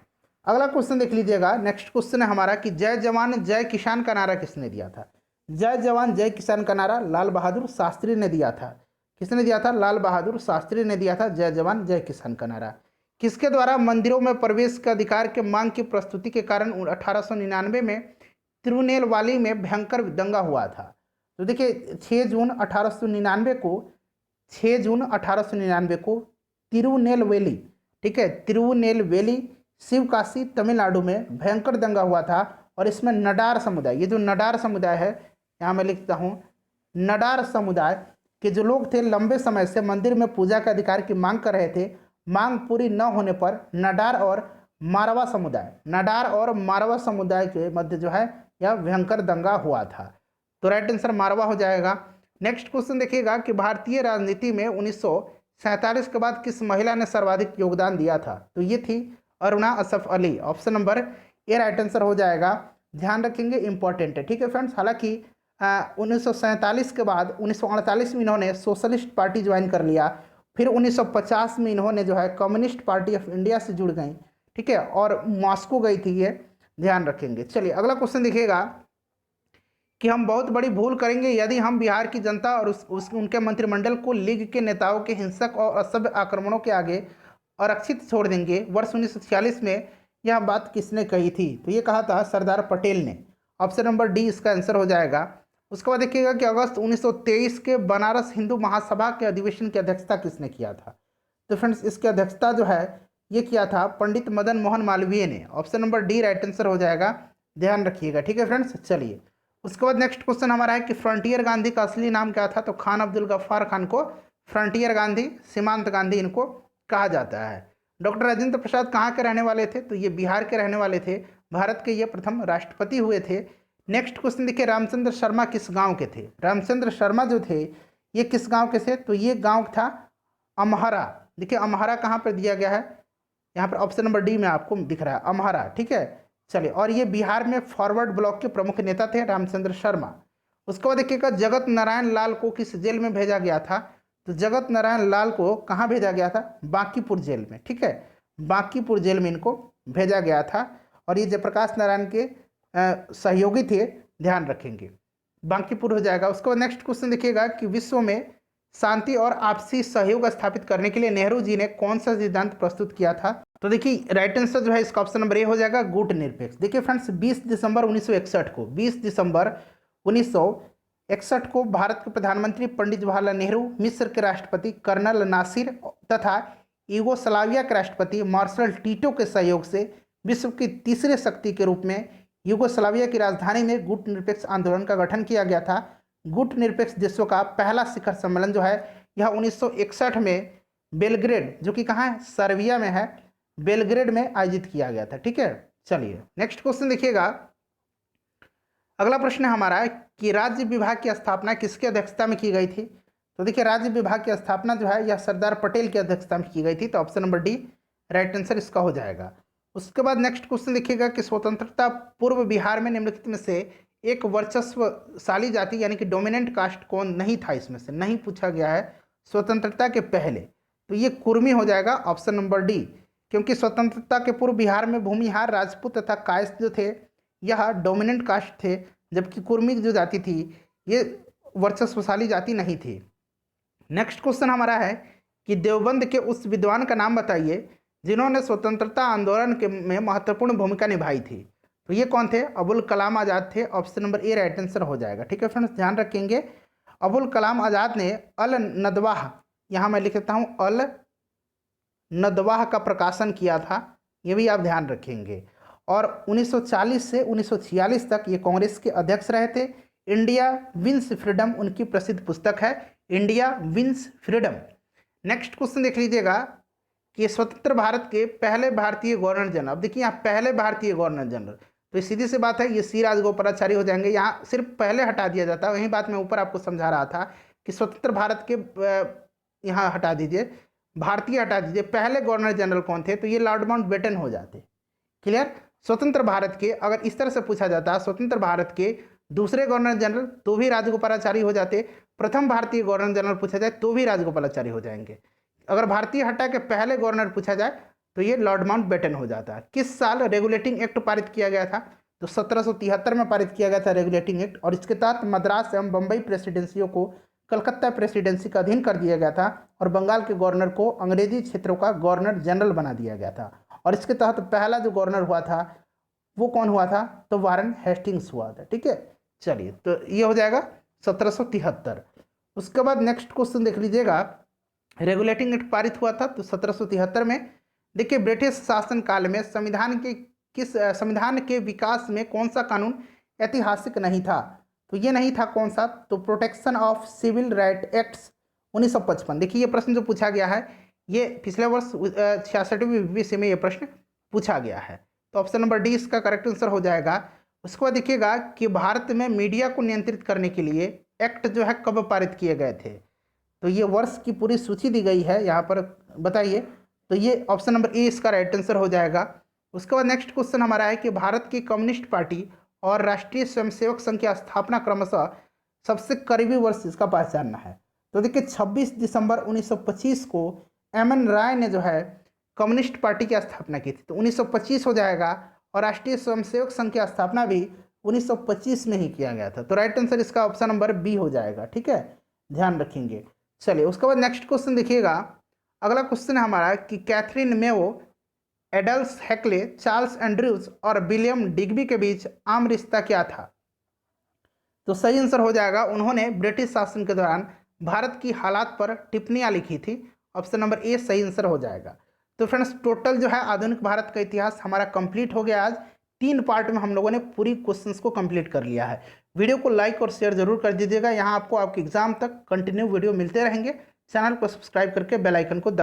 Speaker 1: अगला क्वेश्चन देख लीजिएगा। नेक्स्ट क्वेश्चन है हमारा कि जय जवान जय किसान का नारा किसने दिया था। जय जवान जय किसान का नारा लाल बहादुर शास्त्री ने दिया था। किसने दिया था? लाल बहादुर शास्त्री ने दिया था जय जवान जय किसान का नारा। किसके द्वारा मंदिरों में प्रवेश के अधिकार के मांग की प्रस्तुति के कारण 1899 में तिरुनेलवाली में भयंकर दंगा हुआ था। तो देखिए 6 जून 1899 को 6 जून 1899 को तिरुनेलवेली, ठीक है, तिरुनेलवेली शिवकाशी तमिलनाडु में भयंकर दंगा हुआ था। और इसमें नडार समुदाय, ये जो नडार समुदाय है, यहाँ मैं लिखता हूँ, नडार समुदाय के जो लोग थे लंबे समय से मंदिर में पूजा के अधिकार की मांग कर रहे थे। मांग पूरी न होने पर नडार और मारवा समुदाय के मध्य जो है यह भयंकर दंगा हुआ था। तो राइट आंसर मारवा हो जाएगा। नेक्स्ट क्वेश्चन देखिएगा कि भारतीय राजनीति में 1947 के बाद किस महिला ने सर्वाधिक योगदान दिया था। तो ये थी Aruna Asaf Ali. Option number A right answer हो जाएगा। ध्यान रखेंगे, इंपॉर्टेंट है, ठीक है फ्रेंड्स। हालांकि 1947 के बाद 1948 में इन्होंने सोशलिस्ट पार्टी ज्वाइन कर लिया। फिर 1950 में इन्होंने जो है कम्युनिस्ट पार्टी ऑफ इंडिया से जुड़ गई, ठीक है, और मॉस्को गई थी, ये ध्यान रखेंगे। चलिए अगला क्वेश्चन देखिएगा कि हम बहुत बड़ी भूल करेंगे यदि हम बिहार की जनता और उनके मंत्रिमंडल को लीग के नेताओं के हिंसक और असभ्य आक्रमणों के आगे आरक्षित छोड़ देंगे। वर्ष 1946 में यह बात किसने कही थी? तो ये कहा था सरदार पटेल ने। ऑप्शन नंबर डी इसका आंसर हो जाएगा। उसके बाद देखिएगा कि अगस्त 1923 के बनारस हिंदू महासभा के अधिवेशन की अध्यक्षता किसने किया था। तो फ्रेंड्स इसकी अध्यक्षता जो है ये किया था पंडित मदन मोहन मालवीय ने। Option number D right answer हो जाएगा, ध्यान रखिएगा, ठीक है फ्रेंड्स। चलिए उसके बाद नेक्स्ट क्वेश्चन हमारा है कि फ्रंटियर गांधी का असली नाम क्या था। तो खान अब्दुल गफ्फार खान को फ्रंटियर गांधी, सीमांत गांधी इनको कहा जाता है। डॉक्टर राजेंद्र प्रसाद कहाँ के रहने वाले थे? तो ये बिहार के रहने वाले थे। भारत के ये प्रथम राष्ट्रपति हुए थे। नेक्स्ट क्वेश्चन देखिए, रामचंद्र शर्मा किस गांव के थे। रामचंद्र शर्मा जो थे ये किस गांव के थे? तो ये गांव था अमहरा। देखिए अमहरा कहाँ पर दिया गया है, यहाँ पर ऑप्शन नंबर डी में आपको दिख रहा है अमहरा, ठीक है। चलिए, और ये बिहार में फॉरवर्ड ब्लॉक के प्रमुख नेता थे रामचंद्र शर्मा। उसके बाद देखिएगा जगत नारायण लाल को किस जेल में भेजा गया था। तो जगत नारायण लाल को कहाँ भेजा गया था? बांकीपुर जेल में, ठीक है, बांकीपुर जेल में इनको भेजा गया था। और ये जयप्रकाश नारायण के सहयोगी थे, ध्यान रखेंगे, बांकीपुर हो जाएगा। उसके बाद नेक्स्ट क्वेश्चन देखिएगा कि विश्व में शांति और आपसी सहयोग स्थापित करने के लिए नेहरू जी ने कौन सा सिद्धांत प्रस्तुत किया था। तो देखिए राइट आंसर जो है इसका ऑप्शन नंबर ए हो जाएगा, गुट निरपेक्ष। देखिए फ्रेंड्स 20 दिसंबर 1961 को भारत के प्रधानमंत्री पंडित जवाहरलाल नेहरू, मिस्र के राष्ट्रपति कर्नल नासिर तथा यूगोस्लाविया के राष्ट्रपति मार्शल टीटो के सहयोग से विश्व की तीसरे शक्ति के रूप में यूगोस्लाविया की राजधानी में गुट निरपेक्ष आंदोलन का गठन किया गया था। गुट निरपेक्ष देशों का पहला शिखर सम्मेलन जो है यह 1961 में बेलग्रेड, जो कि कहाँ है, सर्बिया में है, बेलग्रेड में आयोजित किया गया था, ठीक है। चलिए नेक्स्ट क्वेश्चन देखिएगा। अगला प्रश्न हमारा है कि राज्य विभाग की स्थापना किसकी अध्यक्षता में की गई थी। तो देखिए राज्य विभाग की स्थापना जो है यह सरदार पटेल की अध्यक्षता में की गई थी। तो option number D right answer इसका हो जाएगा। उसके बाद नेक्स्ट क्वेश्चन देखिएगा कि स्वतंत्रता पूर्व बिहार में निम्नलिखित में से एक वर्चस्वशाली जाति यानी कि डोमिनेंट कास्ट कौन नहीं था, इसमें से नहीं पूछा गया है स्वतंत्रता के पहले। तो ये कुर्मी हो जाएगा, ऑप्शन नंबर डी, क्योंकि स्वतंत्रता के पूर्व बिहार में भूमिहार, राजपूत तथा कायस्थ जो थे यह डोमिनेंट कास्ट थे, जबकि कुर्मी जो जाति थी ये वर्चस्वशाली जाति नहीं थी। नेक्स्ट क्वेश्चन हमारा है कि देवबंद के उस विद्वान का नाम बताइए जिन्होंने स्वतंत्रता आंदोलन में महत्वपूर्ण भूमिका निभाई थी। तो ये कौन थे? अबुल कलाम आज़ाद थे। Option number A right answer हो जाएगा, ठीक है फ्रेंड्स, ध्यान रखेंगे। अबुल कलाम आज़ाद ने अल नदवाह, यहाँ मैं लिख देता हूँ, अल नदवाह का प्रकाशन किया था, ये भी आप ध्यान रखेंगे। और 1940 से 1946 तक ये कांग्रेस के अध्यक्ष रहे थे। इंडिया विंस फ्रीडम उनकी प्रसिद्ध पुस्तक है, India wins freedom. Next question देख लीजिएगा कि स्वतंत्र भारत के पहले भारतीय गवर्नर जनरल। अब देखिए यहाँ पहले भारतीय गवर्नर जनरल, तो सीधी सी बात है ये सी राजगोपालाचारी हो जाएंगे। यहाँ सिर्फ पहले हटा दिया जाता है, वही बात मैं ऊपर आपको समझा रहा था कि स्वतंत्र भारत के यहाँ हटा दीजिए, भारतीय हटा दीजिए, पहले गवर्नर जनरल कौन थे? तो ये लॉर्ड माउंटबेटन हो जाते। क्लियर? स्वतंत्र भारत के अगर इस तरह से पूछा जाता है स्वतंत्र भारत के दूसरे गवर्नर जनरल तो भी राजगोपालाचारी हो जाते। प्रथम भारतीय गवर्नर जनरल पूछा जाए तो भी राजगोपालाचारी हो जाएंगे। अगर भारतीय हटा के पहले गवर्नर पूछा जाए तो ये लॉर्ड माउंटबेटन हो जाता है। किस साल रेगुलेटिंग एक्ट पारित किया गया था? तो 1773 में पारित किया गया था रेगुलेटिंग एक्ट, और इसके तहत मद्रास एवं बम्बई प्रेसिडेंसियों को कलकत्ता प्रेसिडेंसी का अधीन कर दिया गया था और बंगाल के गवर्नर को अंग्रेजी क्षेत्रों का गवर्नर जनरल बना दिया गया था। और इसके तहत पहला जो गवर्नर हुआ था वो कौन हुआ था? तो वारन हेस्टिंग्स हुआ था। ठीक है, चलिए, तो ये हो जाएगा 1773। उसके बाद नेक्स्ट क्वेश्चन देख लीजिएगा, रेगुलेटिंग एक्ट पारित हुआ था तो 1773 में। देखिए, ब्रिटिश शासन काल में संविधान के विकास में कौन सा कानून ऐतिहासिक नहीं था? तो ये नहीं था कौन सा? तो protection of civil right acts 1955। देखिए, ये प्रश्न जो पूछा गया है ये पिछले वर्ष 66वीं बीपीएससी में ये प्रश्न पूछा गया है। तो ऑप्शन नंबर डी इसका करेक्ट आंसर हो जाएगा। उसके बाद देखिएगा कि भारत में मीडिया को नियंत्रित करने के लिए एक्ट जो है कब पारित किए गए थे? तो ये वर्ष की पूरी सूची दी गई है यहाँ पर, बताइए। तो ये ऑप्शन नंबर ए इसका राइट आंसर हो जाएगा। उसके बाद नेक्स्ट क्वेश्चन हमारा है कि भारत की कम्युनिस्ट पार्टी और राष्ट्रीय स्वयंसेवक संघ की स्थापना क्रमशः सबसे करीबी वर्ष इसका पहचानना है। तो देखिए, 26 दिसंबर 1925 को एम.एन. राय ने जो है कम्युनिस्ट पार्टी की स्थापना की थी, तो 1925 हो जाएगा। और राष्ट्रीय स्वयंसेवक संघ की स्थापना भी 1925 में ही किया गया था। तो राइट आंसर इसका ऑप्शन नंबर बी हो जाएगा। ठीक है, ध्यान रखेंगे। चलिए, उसके बाद नेक्स्ट क्वेश्चन देखिएगा। अगला क्वेश्चन है हमारा कि Katherine Mayo, Adolf Huxley, Charles Andrews और विलियम डिग्बी के बीच आम रिश्ता क्या था? तो सही आंसर हो जाएगा, उन्होंने ब्रिटिश शासन के दौरान भारत की हालात पर टिप्पणियां लिखी थी। ऑप्शन नंबर ए सही आंसर हो जाएगा। तो फ्रेंड्स, टोटल जो है आधुनिक भारत का इतिहास हमारा कंप्लीट हो गया। आज 3 पार्ट में हम लोगों ने पूरी क्वेश्चंस को कंप्लीट कर लिया है। वीडियो को लाइक और शेयर जरूर कर दीजिएगा। यहाँ आपको आपके एग्जाम तक कंटिन्यू वीडियो मिलते रहेंगे। चैनल को सब्सक्राइब करके बेल आइकन को